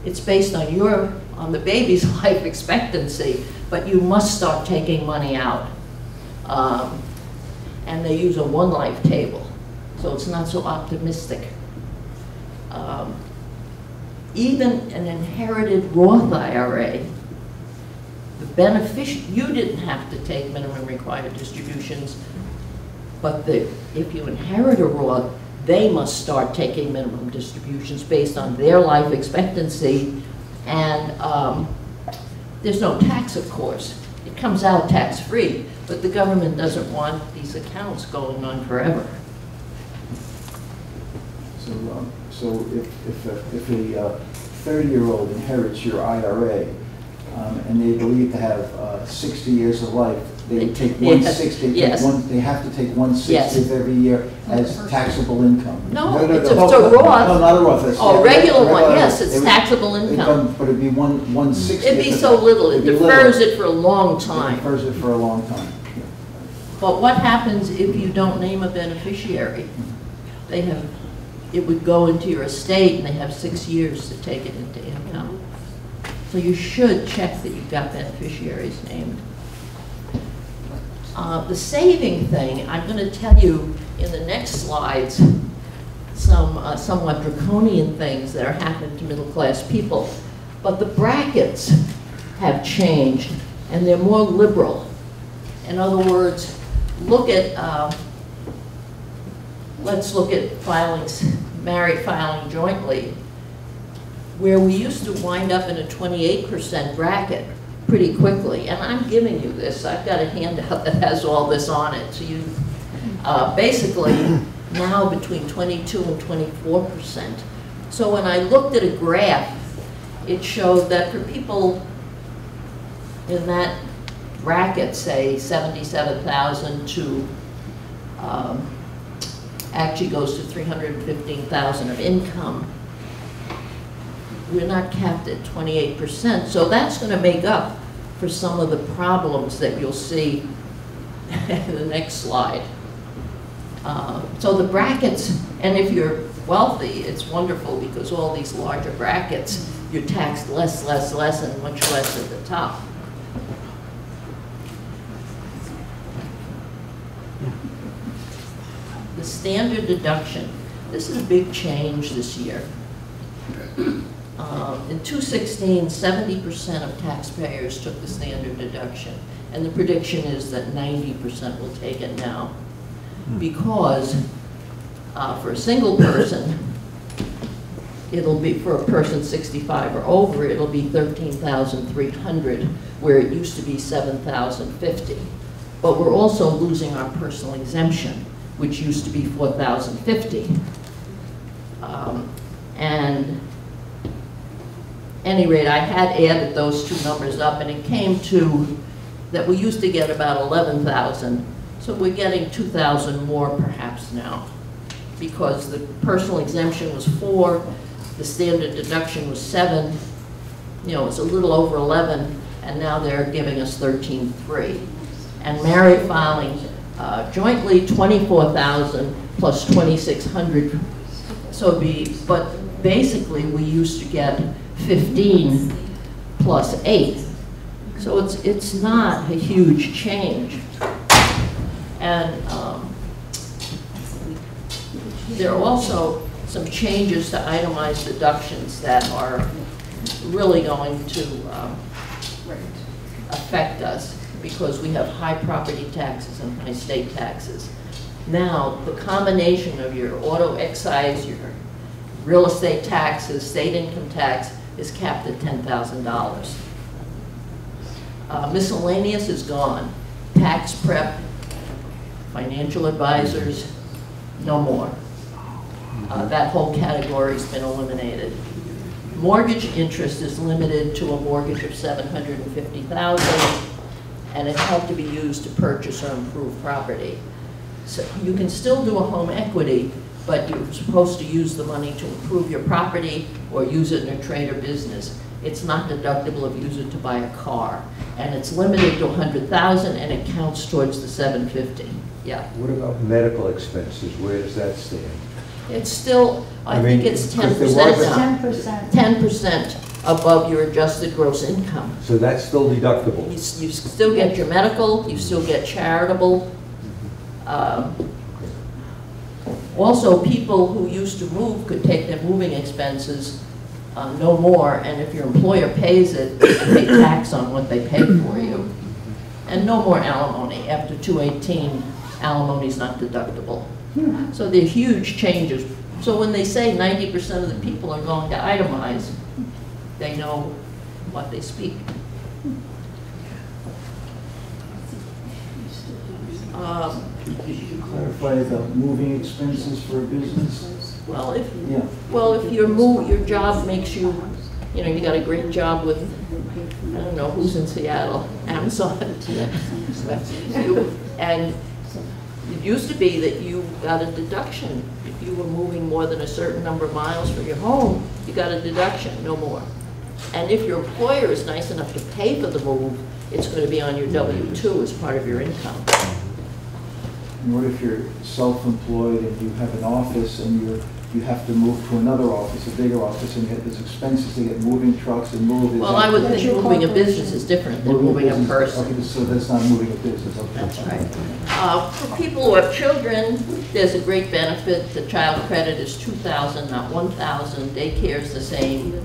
It's based on the baby's life expectancy, but you must start taking money out. And they use a 1-life table, so it's not so optimistic. Even an inherited Roth IRA, you didn't have to take minimum required distributions, but if you inherit a Roth, they must start taking minimum distributions based on their life expectancy, and there's no tax, of course. It comes out tax-free, but the government doesn't want these accounts going on forever. So if a 30-year-old inherits your IRA, and they believe to have 60 years of life, they would take 1/60. Yes. They have to take 1/60 Yes. every year as taxable income. No, it's a Roth. No, not a Roth. Oh, regular one, yes, it's taxable income. But it'd be 1/60. It'd be so little, it defers it for a long time. It defers it for a long time. But what happens if you don't name a beneficiary? It would go into your estate, and they have 6 years to take it into income. So you should check that you've got beneficiaries named. The saving thing, I'm going to tell you in the next slides some somewhat draconian things that are happening to middle-class people. But the brackets have changed, and they're more liberal. In other words, let's look at married filing jointly, where we used to wind up in a 28% bracket pretty quickly. And I'm giving you this. I've got a handout that has all this on it. So you basically now between 22 and 24%. So when I looked at a graph, it showed that for people in that bracket, say 77,000 to actually goes to 315,000 of income, we're not capped at 28%. So that's going to make up for some of the problems that you'll see in the next slide. So the brackets, and if you're wealthy, it's wonderful because all these larger brackets, you're taxed less, and much less at the top. The standard deduction. This is a big change this year. In 2016, 70% of taxpayers took the standard deduction, and the prediction is that 90% will take it now, because for a single person, it'll be, for a person 65 or over, it'll be $13,300, where it used to be $7,050. But we're also losing our personal exemption, which used to be any rate, I had added those two numbers up, and it came to that we used to get about 11,000. So we're getting 2,000 more perhaps now, because the personal exemption was 4, the standard deduction was 7, you know, it's a little over 11, and now they're giving us 13,300. And married filing jointly 24,000 plus 2,600. So it'd be, but basically we used to get 15 plus 8. So it's not a huge change. And there are also some changes to itemized deductions that are really going to affect us, because we have high property taxes and high state taxes. Now, the combination of your auto excise, your real estate taxes, state income tax is capped at $10,000. Miscellaneous is gone. Tax prep, financial advisors, no more. That whole category's been eliminated. Mortgage interest is limited to a mortgage of $750,000, and it had to be used to purchase or improve property. So you can still do a home equity, but you're supposed to use the money to improve your property or use it in a trade or business. It's not deductible if you use it to buy a car, and it's limited to $100,000, and it counts towards the $750. Yeah. What about medical expenses? Where does that stand? It's still, I think it's 10% now. 10%. 10% above your adjusted gross income. So that's still deductible? You still get your medical, you still get charitable. Also, people who used to move could take their moving expenses no more, and if your employer pays it, they pay tax on what they paid for you. And no more alimony. After 218, alimony is not deductible. So they're huge changes. So when they say 90% of the people are going to itemize, they know what they speak. Could you clarify the moving expenses for a business? Well, if Yeah. your job makes you, you know, you got a great job with, I don't know who's in Seattle, Amazon, and it used to be that you got a deduction if you were moving more than a certain number of miles from your home. You got a deduction, no more. And if your employer is nice enough to pay for the move, it's going to be on your W-2 as part of your income. And what if you're self-employed and you have an office and you have to move to another office, a bigger office, and there's expenses to get moving trucks and move? Well, I would think moving a business is different than moving a person. Okay, so that's not moving a business, okay. That's right. For people who have children, there's a great benefit. The child credit is $2,000, not $1,000. Daycare is the same.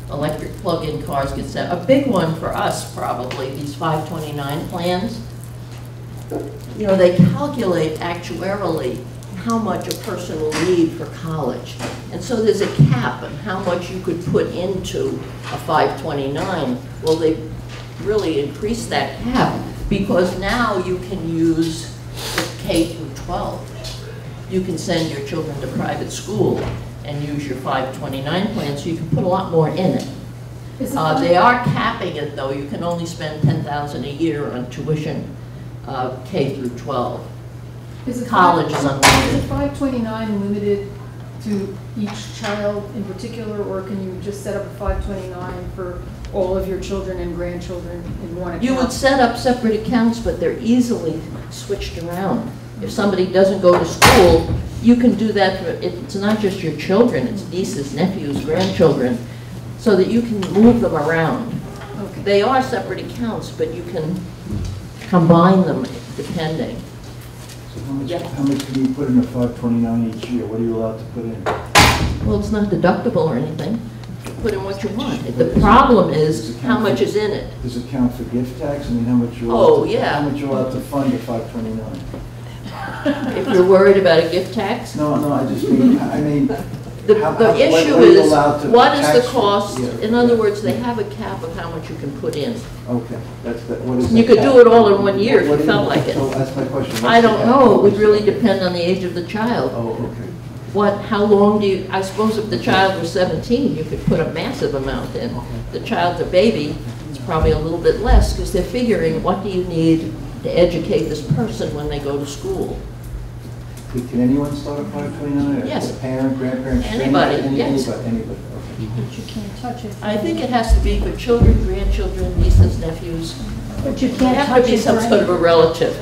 Electric plug-in cars get sent. A big one for us, probably, these 529 plans. You know, they calculate actuarially how much a person will need for college. And so there's a cap on how much you could put into a 529. Well, they really increased that cap because now you can use K through 12. You can send your children to private school and use your 529 plan, so you can put a lot more in it. They are capping it, though. You can only spend $10,000 a year on tuition, K through 12. College is unlimited. Is 529 limited to each child in particular, or can you just set up a 529 for all of your children and grandchildren in one account? You would set up separate accounts, but they're easily switched around. If somebody doesn't go to school, you can do that. It's not just your children, it's nieces, nephews, grandchildren, so that you can move them around. Okay. They are separate accounts, but you can combine them depending. So how much can you put in a 529 each year? What are you allowed to put in? Well, it's not deductible or anything. Put in what you want. The problem is how much is in it. Does it count for gift tax? I mean, how much you're Oh, allowed to, yeah. how much you're allowed to fund a 529? If you're worried about a gift tax, No, I just mean, the what issue are you is, allowed to what is the tax for? cost? Yeah. In other words, they have a cap of how much you can put in. Okay, what is You that could cap? do it all in 1 year if What you do felt like it. So that's my question. What's I the don't cap? know. It would really depend on the age of the child. Oh, okay. how long do you, I suppose if the child was 17, you could put a massive amount in. The child's a baby, it's probably a little bit less, because they're figuring, what do you need to educate this person when they go to school? Can anyone start a 529? Yes. A parent, grandparent, Anybody, stranger, yes. Anybody, okay. But you can't touch it. I think it has to be for children, grandchildren, nieces, nephews. But you It can't have to touch be it some for sort of a anything. relative.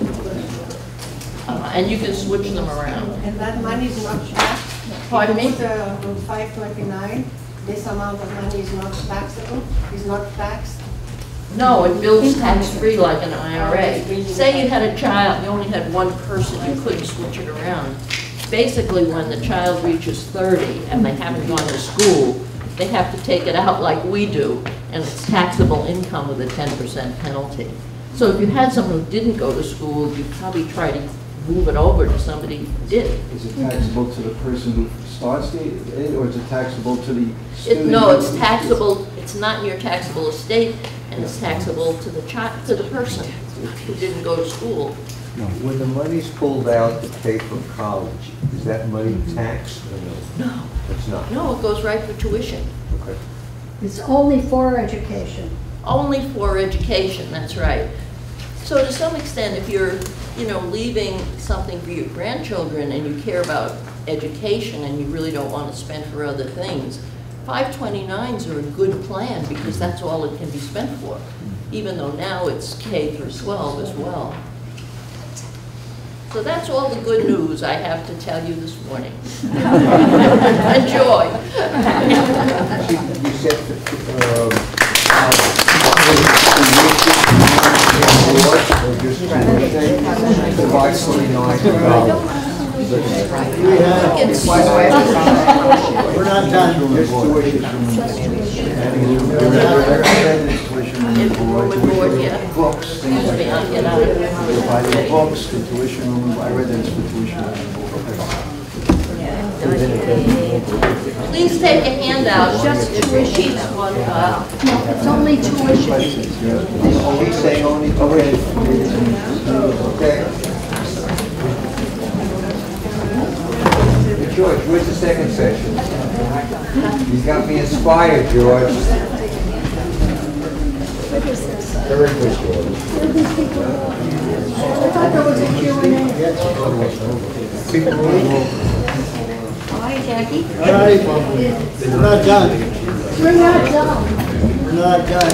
And you can switch them around. And that money is not taxed? Pardon me? If you put on 529, this amount of money is not taxable, is not taxed? No, it builds tax-free like an IRA. Say you had a child, you only had one person, you couldn't switch it around. Basically, when the child reaches 30 and they haven't gone to school, they have to take it out like we do, and it's taxable income with a 10% penalty. So if you had someone who didn't go to school, you'd probably try to move it over to somebody who did. Is it taxable to the person who starts it, or is it taxable to the student? No, it's taxable, it's not in your taxable estate, and it's taxable to the child, to the person who didn't go to school. When the money's pulled out to pay for college, is that money taxed or no? No, It's not. no, it goes right for tuition. Okay. It's only for education. Only for education, that's right. So to some extent, if you're, leaving something for your grandchildren and you care about education and you really don't want to spend for other things, 529s are a good plan because that's all it can be spent for, even though now it's K through 12 as well. So that's all the good news I have to tell you this morning. Enjoy. You said We're not done. Just tuition. Books, things like that. Providing books, the tuition room, I read that it's for tuition room. Please take a handout, just tuition. One, No, it's only tuition. Oh, he's saying only, okay. Okay. George, where's the second session? You got me inspired, George. Very good, George. I thought there was a Q&A. Hi, Jackie. All right, we're not done. We're not done. We're not done.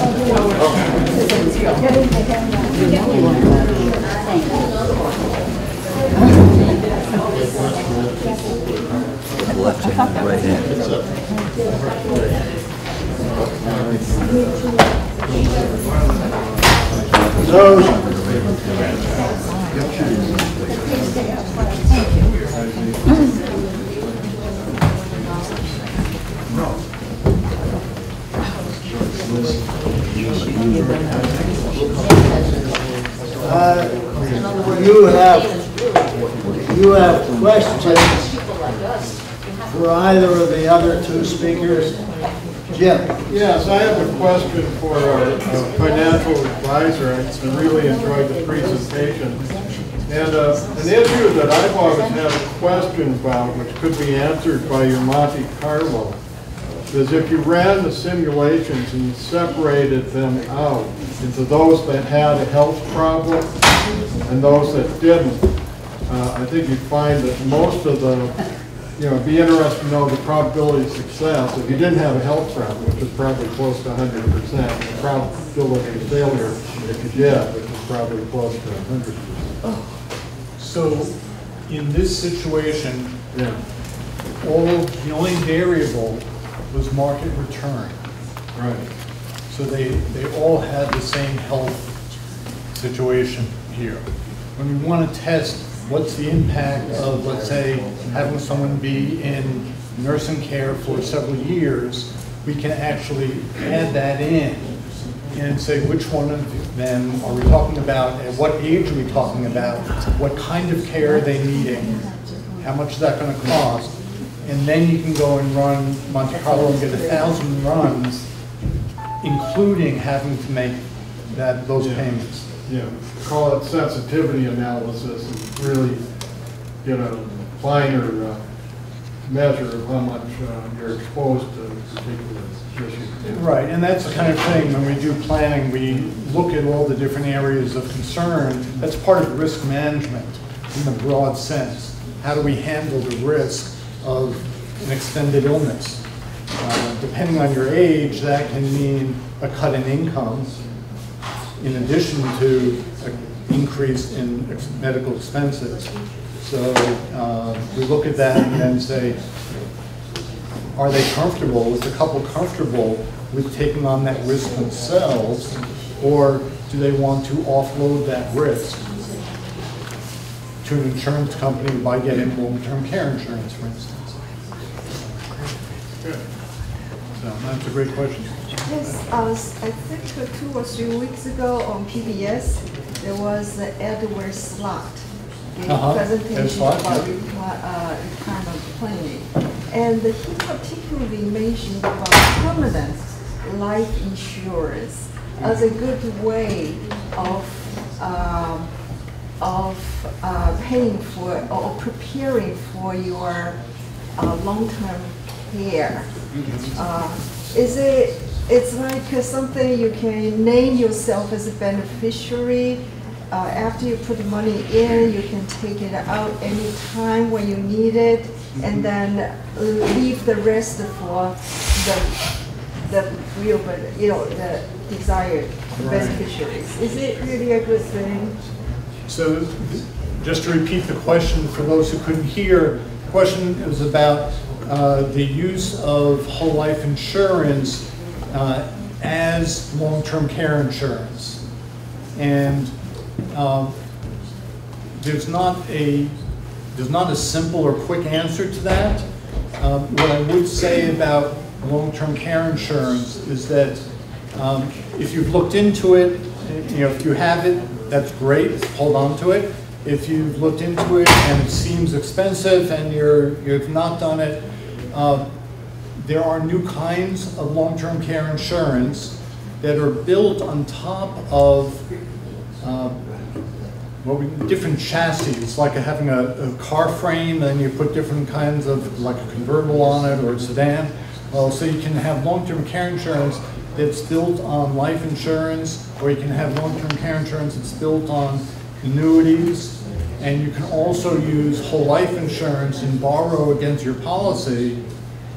Left hand, right hand. So, you have questions for either of the other two speakers? Jim? Yes, I have a question for our financial advisor. I really enjoyed the presentation. And an issue that I've always had a question about, which could be answered by your Monte Carlo, is if you ran the simulations and you separated them out into those that had a health problem and those that didn't, I think you'd find that most of the, it'd be interesting to know the probability of success. If you didn't have a health problem, which is probably close to 100%, the probability of failure, if you did, which is probably close to 100%. So in this situation, the only variable was market return. Right. So they all had the same health situation here. When we want to test what's the impact of, let's say, having someone be in nursing care for several years, we can actually add that in and say which one of them are we talking about, at what age are we talking about, what kind of care are they needing, how much is that going to cost, and then you can go and run Monte Carlo and get 1,000 runs, including having to make those payments. Yeah, call it sensitivity analysis and really get a finer measure of how much you're exposed to particular issues. Right, and that's the kind of thing, when we do planning, we look at all the different areas of concern. That's part of risk management in the broad sense. How do we handle the risk of an extended illness? Depending on your age, that can mean a cut in income in addition to an increase in medical expenses. So we look at that and then say, are they comfortable? Is the couple comfortable with taking on that risk themselves, or do they want to offload that risk to an insurance company by getting long-term care insurance, for instance? Good. So that's a great question. Yes, I think 2 or 3 weeks ago on PBS, there was the Edward Slot presentation Slot, about yeah. retirement planning. And he particularly mentioned about permanent life insurance as a good way of paying for or preparing for your long-term care. It's like something you can name yourself as a beneficiary. After you put the money in, you can take it out anytime when you need it, and then leave the rest for the real, the desired beneficiaries. Is it really a good thing? So just to repeat the question for those who couldn't hear, the question is about the use of whole life insurance as long-term care insurance. And there's not a simple or quick answer to that. What I would say about long-term care insurance is that if you've looked into it, if you have it, that's great, hold on to it. If you've looked into it and it seems expensive and you've not done it, there are new kinds of long-term care insurance that are built on top of different chassis. It's like having a car frame, and you put different kinds of, like a convertible on it or a sedan. Well, so you can have long-term care insurance that's built on life insurance, or you can have long-term care insurance that's built on annuities, and you can also use whole life insurance and borrow against your policy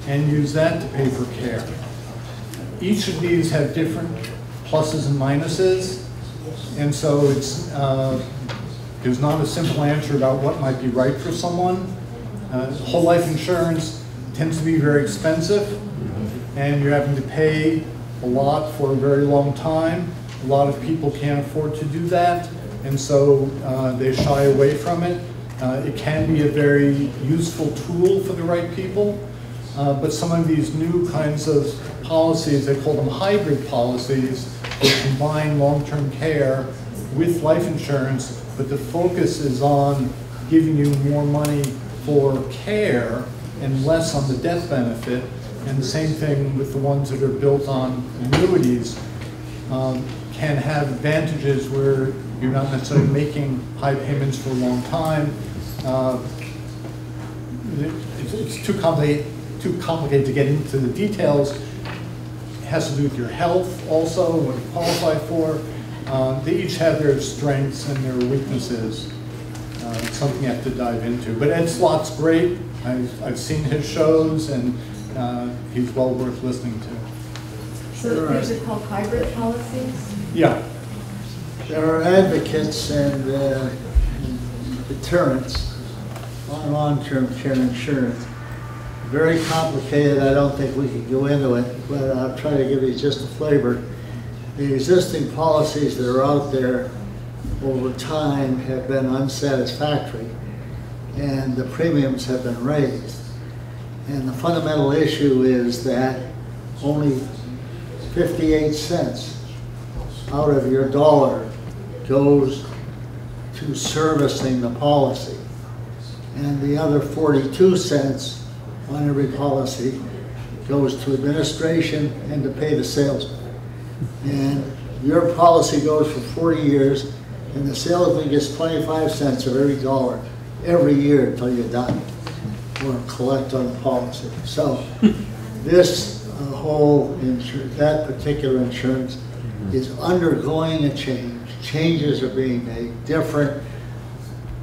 and use that to pay for care. Each of these have different pluses and minuses, and so there's not a simple answer about what might be right for someone. Whole life insurance tends to be very expensive, and you're having to pay a lot for a very long time. A lot of people can't afford to do that, and so they shy away from it. It can be a very useful tool for the right people, but some of these new kinds of policies, they call them hybrid policies, they combine long-term care with life insurance, but the focus is on giving you more money for care and less on the death benefit. And the same thing with the ones that are built on annuities can have advantages where you're not necessarily making high payments for a long time. It's too complicated to get into the details. It has to do with your health also, what you qualify for. They each have their strengths and their weaknesses. It's something you have to dive into. But Ed Slott's great. I've seen his shows, and he's well worth listening to. So these are called hybrid policies? Yeah. There are advocates and deterrents on long-term care insurance. Very complicated. I don't think we could go into it, but I'll try to give you just a flavor. The existing policies that are out there over time have been unsatisfactory, and the premiums have been raised. And the fundamental issue is that only 58 cents out of your dollar goes to servicing the policy, and the other 42 cents on every policy goes to administration and to pay the salesman. And your policy goes for 40 years, and the salesman gets 25 cents of every dollar every year until you're done. or collect on the policy. So this whole that particular insurance is undergoing a change. Changes are being made. Different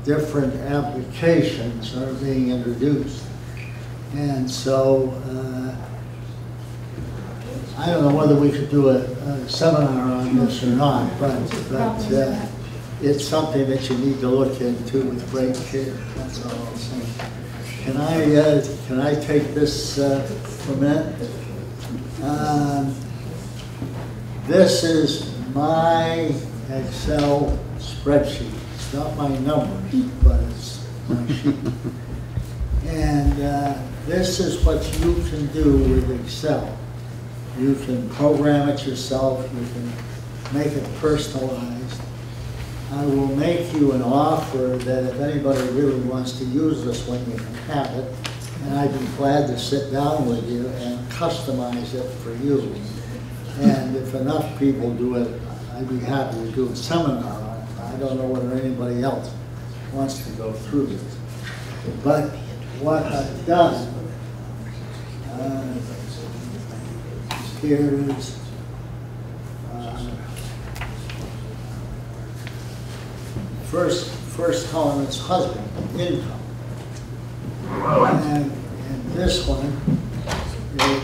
applications are being introduced. And so I don't know whether we could do a seminar on this or not, but it's something that you need to look into with great care. That's all I'm saying. Can I take this for a minute? This is my Excel spreadsheet. It's not my numbers, but it's my sheet. And this is what you can do with Excel. You can program it yourself. You can make it personalized. I will make you an offer that if anybody really wants to use this one, you can have it. And I'd be glad to sit down with you and customize it for you. And if enough people do it, I'd be happy to do a seminar on it. I don't know whether anybody else wants to go through this. But what I've done here is first column is husband, income. And this one is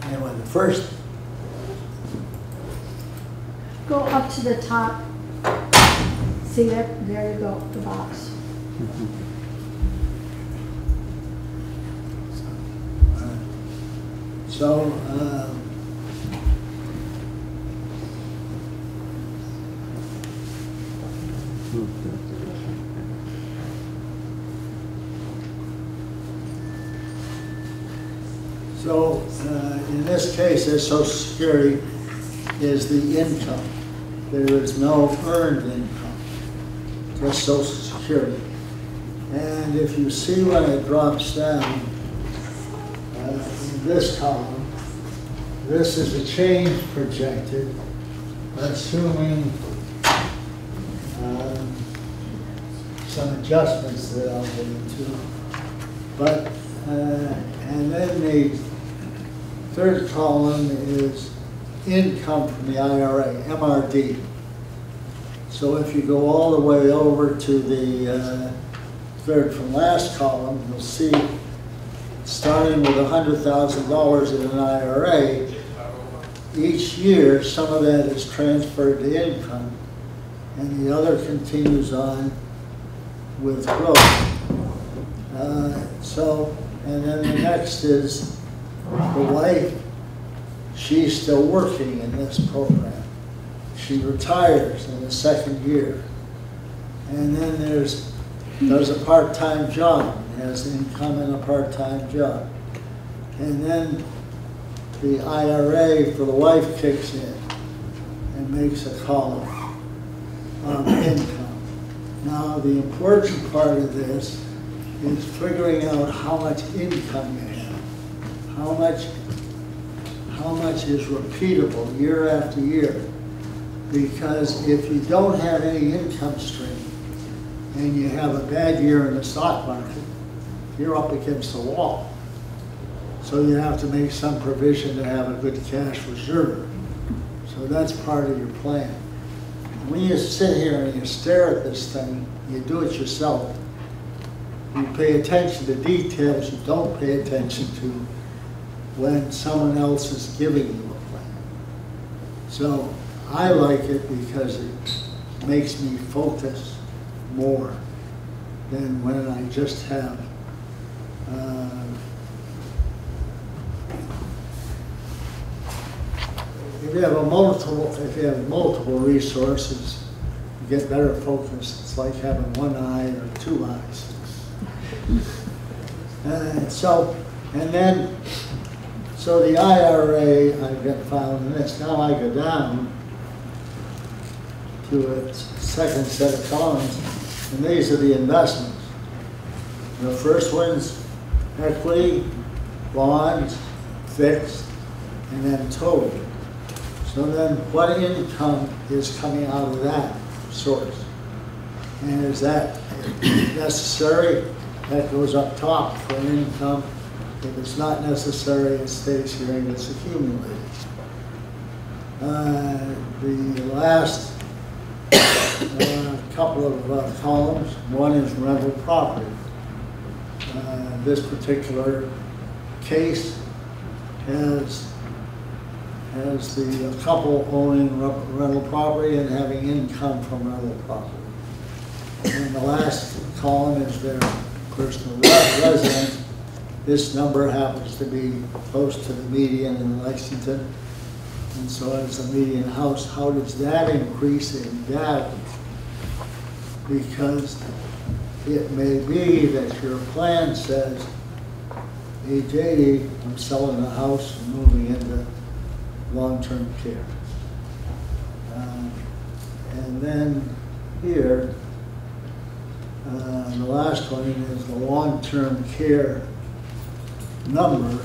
anyway, the first. Go up to the top. See there you go, the box. So, in this case, the Social Security is the income. There is no earned income, just Social Security. And if you see when it drops down, in this column, this is the change projected, assuming some adjustments that I'll get into. But, and then the third column is income from the IRA, MRD. So if you go all the way over to the third from last column, you'll see starting with $100,000 in an IRA, each year some of that is transferred to income and the other continues on with growth. And then the next is the wife. She's still working in this program. She retires in the second year. And then does a part-time job, has income in a part-time job. And then the IRA for the wife kicks in and makes a column of income. Now, the important part of this is figuring out how much income you have. How much is repeatable year after year. Because if you don't have any income stream and you have a bad year in the stock market, you're up against the wall. So you have to make some provision to have a good cash reserve. So that's part of your plan. When you sit here and you stare at this thing, you do it yourself. You pay attention to details you don't pay attention to when someone else is giving you a plan. So I like it because it makes me focus more than when I just have if you have multiple resources, you get better focus. It's like having one eye or two eyes. So the IRA I've got found in this. Now I go down to a second set of columns, and these are the investments. The first one's equity, bonds, fixed, and then total. So then what income is coming out of that? source. And is that necessary? That goes up top for income. If it's not necessary, it stays here and gets accumulated. The last couple of columns, one is rental property. This particular case has the couple owning rental property and having income from rental property. And the last column is their personal residence. This number happens to be close to the median in Lexington. And so as a median house, how does that increase in value? Because it may be that your plan says, age 80, I'm selling the house and moving into long-term care. And then here, the last one is the long-term care number.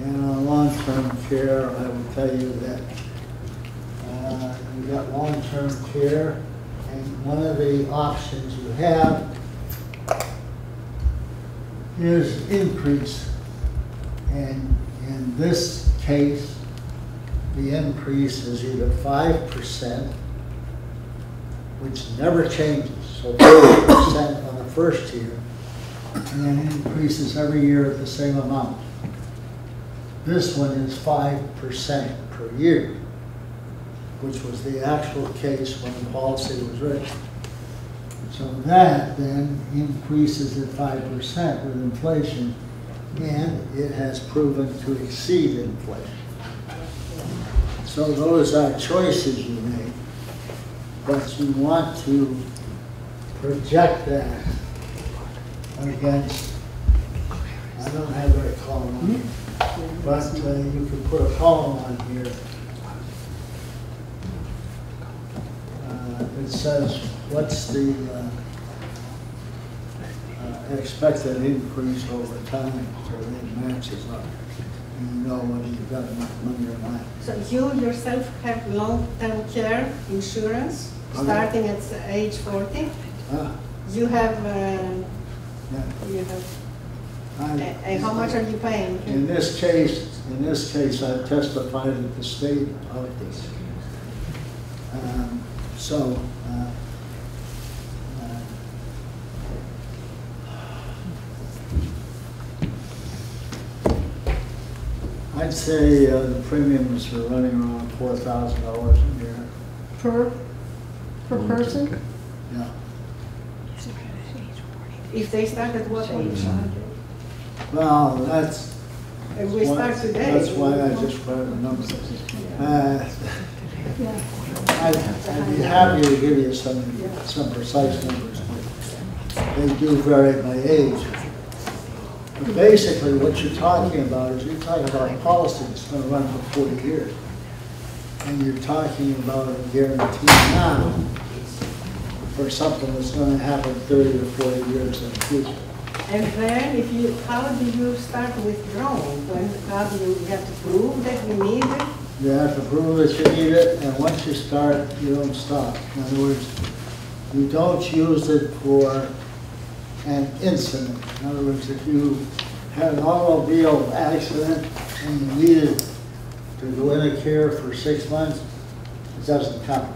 And on long-term care, I will tell you that you got long-term care, and one of the options you have is increase. And in this case, the increase is either 5%, which never changes, so 30% on the first year, and then increases every year at the same amount. This one is 5% per year, which was the actual case when the policy was written. So that then increases at 5% with inflation, and it has proven to exceed inflation. So those are choices you make, but you want to project that against, I don't have that column on here, but you can put a column on here. It says, what's the expected increase over time, so it matches up. You know whether you've got enough money or not. So you yourself have long-term care insurance starting at age 40? You have, and how much are you paying? In this case, I've testified at the state of this. I'd say the premiums are running around $4,000 a year. Per person? Yeah. If they start at what age? Well, that's. If we start today. That's why I just put the numbers. I'd be happy to give you some precise numbers, but they do vary by age. But basically, what you're talking about is you're talking about a policy that's going to run for 40 years. And you're talking about a guarantee now for something that's going to happen 30 to 40 years in the future. And then, how do you start withdrawing? How do you have to prove that you need it? You have to prove that you need it, and once you start, you don't stop. In other words, you don't use it for an incident. In other words, if you had an automobile accident and you needed to go into care for 6 months, it doesn't count.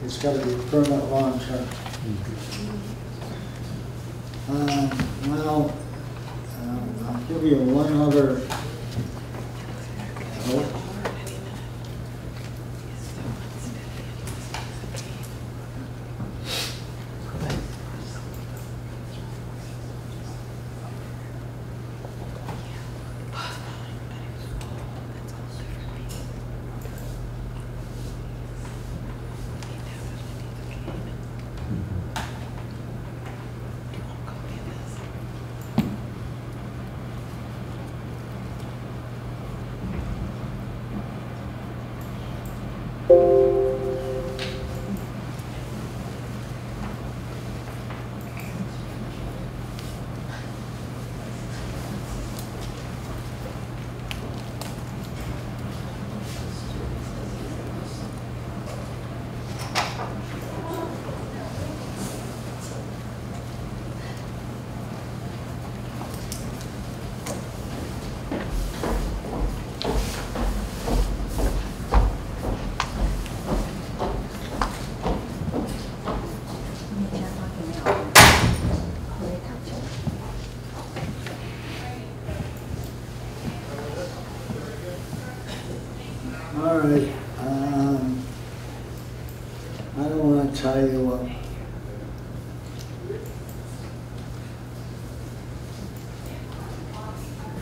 It's got to be permanent long term. I'll give you one other note. tell you,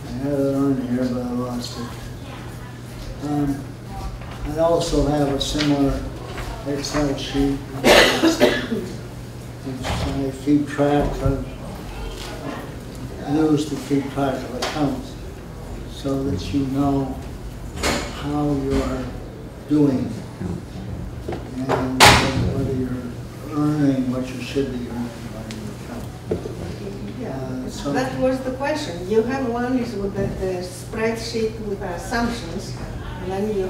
I had it on here, but I lost it. I also have a similar Excel sheet, which I keep track of, use to keep track of accounts, so that you know how you're doing, and whether you're earning what you should be earning by your account. So That was the question. You have one is with the spreadsheet with assumptions, and then you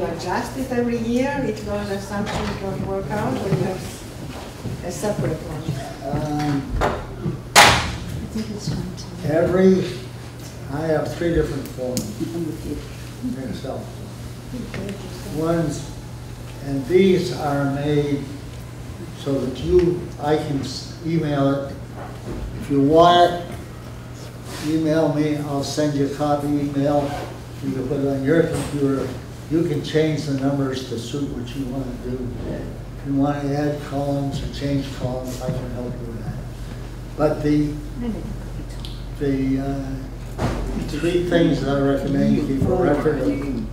adjust it every year if those assumptions don't work out, or you have a separate one. I have 3 different forms in Excel. Ones, and these are made so that I can email it. If you want it, email me, I'll send you a copy email. You can put it on your computer. You can change the numbers to suit what you want to do. If you want to add columns or change columns, I can help you with that. But the 3 things that I recommend you keep a record of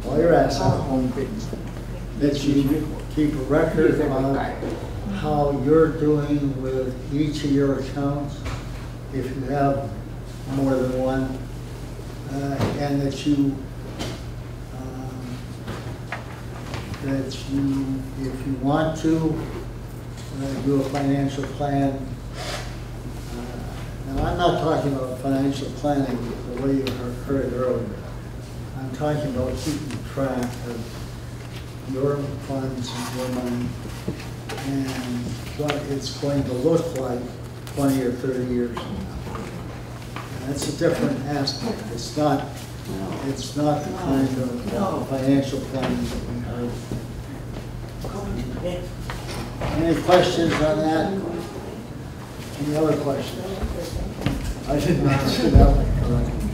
all your assets, that you keep a record of how you're doing with each of your accounts, if you have more than one, and that you, if you want to, do a financial plan. Now, I'm not talking about financial planning the way you heard earlier. I'm talking about keeping track of your funds and your money and what it's going to look like 20 or 30 years from now. And that's a different aspect. It's not the kind of financial planning that we heard. Any questions on that? Any other questions? I didn't answer that one correctly.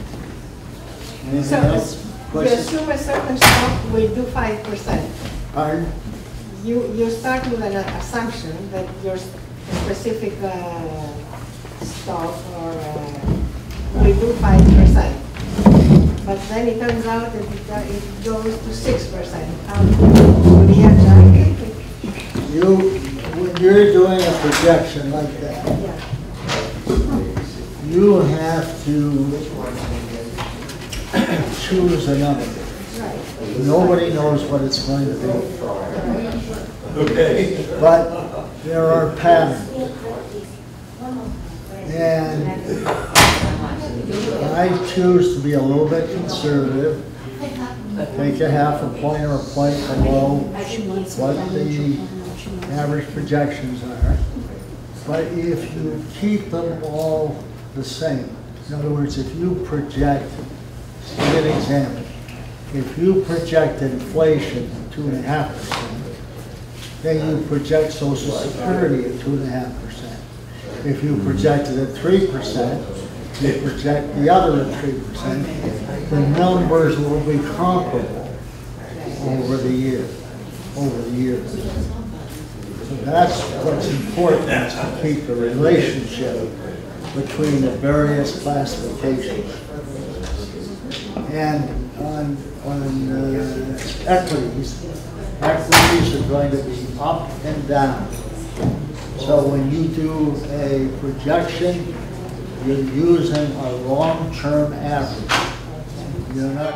Anything else? You Questions? assume a certain stock will do 5%. Pardon? You start with an assumption that your specific stock will do 5%. But then it turns out that it goes to 6%. How do we adjust it? When you're doing a projection like that, you have to choose a number. Nobody knows what it's going to be. Okay. But there are patterns. And I choose to be a little bit conservative. Take a half a point or a point below what the average projections are. But if you keep them all the same, in other words, if you project, give an example, if you project inflation at 2.5%, then you project Social Security at 2.5%. If you project it at 3%, you project the other at 3%, the numbers will be comparable over the years. So that's what's important, is to keep the relationship between the various classifications. And on equities are going to be up and down. So when you do a projection, you're using a long-term average. You're not